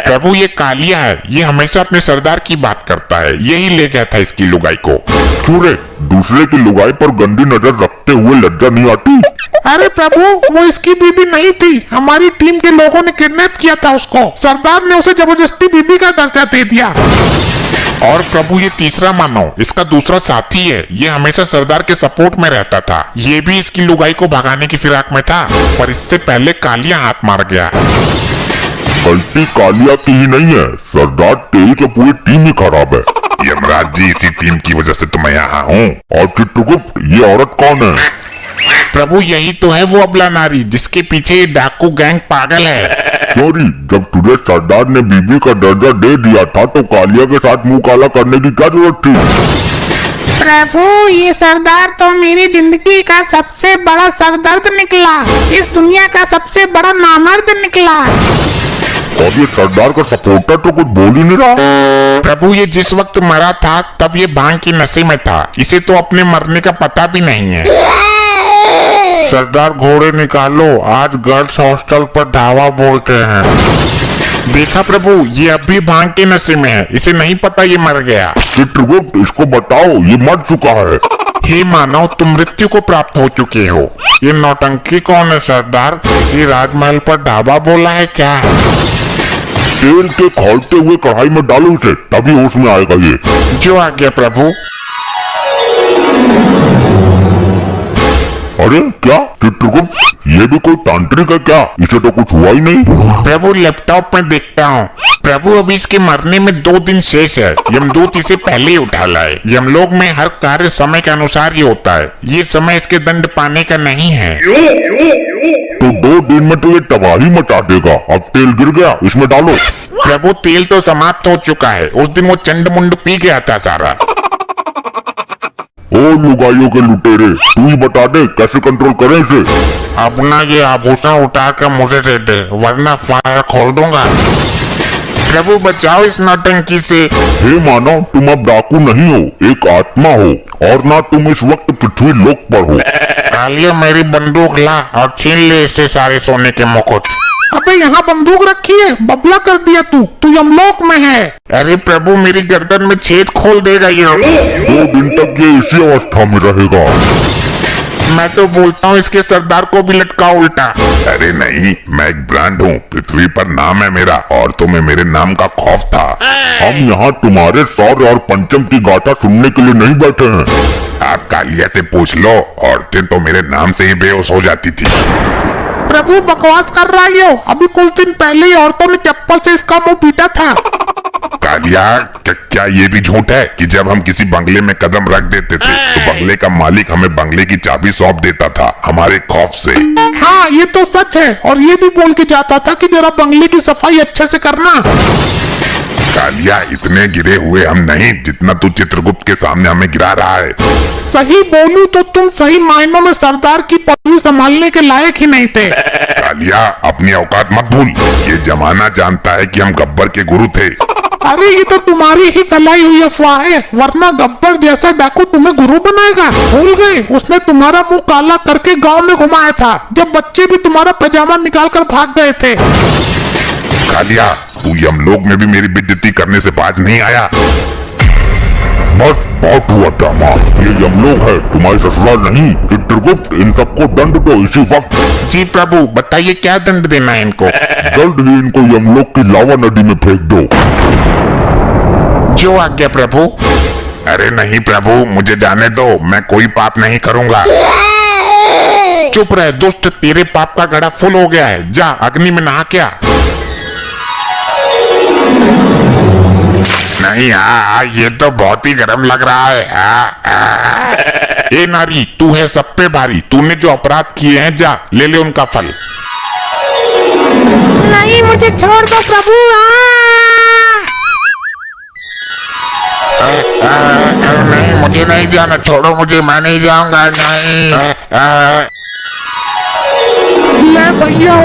प्रभु ये कालिया है, ये हमेशा अपने सरदार की बात करता है, यही ले गया था इसकी लुगाई को। क्यों रे, दूसरे की लुगाई पर गंदी नजर रखते हुए लज्जा नहीं आती? अरे प्रभु, वो इसकी बीबी नहीं थी, हमारी टीम के लोगों ने किडनैप किया था उसको। सरदार ने उसे जबरदस्ती बीबी का दर्जा दे दिया। और प्रभु ये तीसरा मानव इसका दूसरा साथी है, ये हमेशा सरदार के सपोर्ट में रहता था। ये भी इसकी लुगाई को भगाने की फिराक में था, पर इससे पहले कालिया हाथ मार गया। गलती कालिया की ही नहीं है, सरदार तेल की पूरी टीम ही खराब है। यमराज जी, इसी टीम की वजह से तो मैं यहाँ हूँ। और चित्रगुप्त, ये औरत कौन है? प्रभु यही तो है वो अबला नारी जिसके पीछे ये डाकू गैंग पागल है। सॉरी, जब तुझे सरदार ने बीबी का दर्जा दे दिया था तो कालिया के साथ मुंह काला करने की क्या जरूरत थी? प्रभु, ये सरदार तो मेरी जिंदगी का सबसे बड़ा सरदर्द निकला, इस दुनिया का सबसे बड़ा नामर्द निकला। और ये सरदार का सपोर्टर तो कुछ बोल ही नहीं रहा। प्रभु ये जिस वक्त मरा था तब ये भांग की नशे में था, इसे तो अपने मरने का पता भी नहीं है। सरदार घोड़े निकालो, आज गर्ल्स हॉस्टल पर धावा बोलते हैं। देखा प्रभु, ये अब भी भांग के नशे में है, इसे नहीं पता ये मर गया। चित्रगुप्त, इसको बताओ ये मर चुका है। हे मानव, तुम मृत्यु को प्राप्त हो चुके हो। ये नौटंकी कौन है सरदार? किसी राजमहल पर ढाबा बोला है क्या? तेल के खौलते हुए कढ़ाई में डालो इसे, तभी होश में आएगा ये। जो आ गया प्रभु। अरे क्या चित्रगुप्त, ये भी कोई तांत्रिक है क्या? इसे तो कुछ हुआ ही नहीं। प्रभु लैपटॉप में देखता हूँ। प्रभु अभी इसके मरने में 2 दिन शेष है, यमदूत इसे पहले ही उठा लाए। यमलोक में हर कार्य समय के अनुसार ही होता है, ये समय इसके दंड पाने का नहीं है। तो 2 दिन में तो ये तबाही मचा देगा। अब तेल गिर गया, इसमें डालो। प्रभु तेल तो समाप्त हो चुका है, उस दिन वो चंड मुंड पी गया था सारा। ओ लुगाइयों के लुटेरे, तू ही बता दे कैसे कंट्रोल करें इसे। अपना ये आभूषण उठा कर मुझे दे दे, वरना फायर खोल दूंगा। प्रभु बचाओ इस नौटंकी से। हे मानव, तुम अब डाकू नहीं हो, एक आत्मा हो, और ना तुम इस वक्त पृथ्वी लोक पर हो। कालिया मेरी बंदूक ला और छीन ले इससे सारे सोने के मुकुट। अबे यहाँ बंदूक रखी है, बबला कर दिया तू यमलोक में है। अरे प्रभु मेरी गर्दन में छेद खोल देगा ये। 2 दिन तक ये इसी अवस्था में रहेगा। मैं तो बोलता हूँ इसके सरदार को भी लटका उल्टा। अरे नहीं, मैं एक ब्रांड हूँ, पृथ्वी पर नाम है मेरा, और तुम्हें मेरे नाम का खौफ था। हम यहाँ तुम्हारे शौर्य और पंचम की गाथा सुनने के लिए नहीं बैठे हैं। आप कालिया से पूछ लो, औरतें तो मेरे नाम से ही बेहोश हो जाती थी। प्रभु बकवास कर रहा है यो, अभी कुछ दिन पहले ही औरतों ने चप्पल से इसका मुंह पीटा था। कालिया, क्या ये भी झूठ है कि जब हम किसी बंगले में कदम रख देते थे तो बंगले का मालिक हमें बंगले की चाबी सौंप देता था हमारे खौफ से? हाँ ये तो सच है, और ये भी बोल के जाता था कि जरा बंगले की सफाई अच्छे से करना। कालिया, इतने गिरे हुए हम नहीं जितना तू चित्रगुप्त के सामने हमें गिरा रहा है। सही बोलूं तो तुम सही मायनों में सरदार की पदवी संभालने के लायक ही नहीं थे। कालिया, अपनी औकात मत भूल, ये जमाना जानता है कि हम गब्बर के गुरु थे। अरे ये तो तुम्हारी ही फैलाई हुई अफवाह है, वरना गब्बर जैसा डाकू तुम्हें गुरु बनाएगा। भूल गए, उसने तुम्हारा मुंह काला करके गांव में घुमाया था, जब बच्चे भी तुम्हारा पैजामा निकाल कर भाग गए थे। कालिया, तू यमलोक में भी मेरी बेइज्जती करने से बाज नहीं आया। बस बहुत हुआ ड्रामा, ये यमलोक है, तुम्हारी ससुराल नहीं। चित्रगुप्त, इन सबको दंड दो इसी वक्त। जी प्रभु, बताइए क्या दंड देना है इनको? जल्द ही इनको यमलोक की लावा नदी में फेंक दो। जो आज्ञा प्रभु। अरे नहीं प्रभु, मुझे जाने दो, मैं कोई पाप नहीं करूंगा। चुप रहे दुष्ट, तेरे पाप का घड़ा फुल हो गया है, जा अग्नि में नहा क्या। नहीं, ये तो बहुत ही गर्म लग रहा है। ए नारी, तू है सब पे भारी, तूने जो अपराध किए हैं जा ले ले उनका फल। नहीं, मुझे छोड़ दो प्रभु। नहीं, मुझे नहीं जाना, छोड़ो मुझे, मैं नहीं जाऊंगा। नहीं। ले भैया,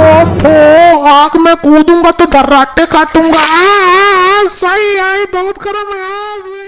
आग में कूदूंगा तो धर्राटे काटूंगा। सही है, बहुत गर्म है।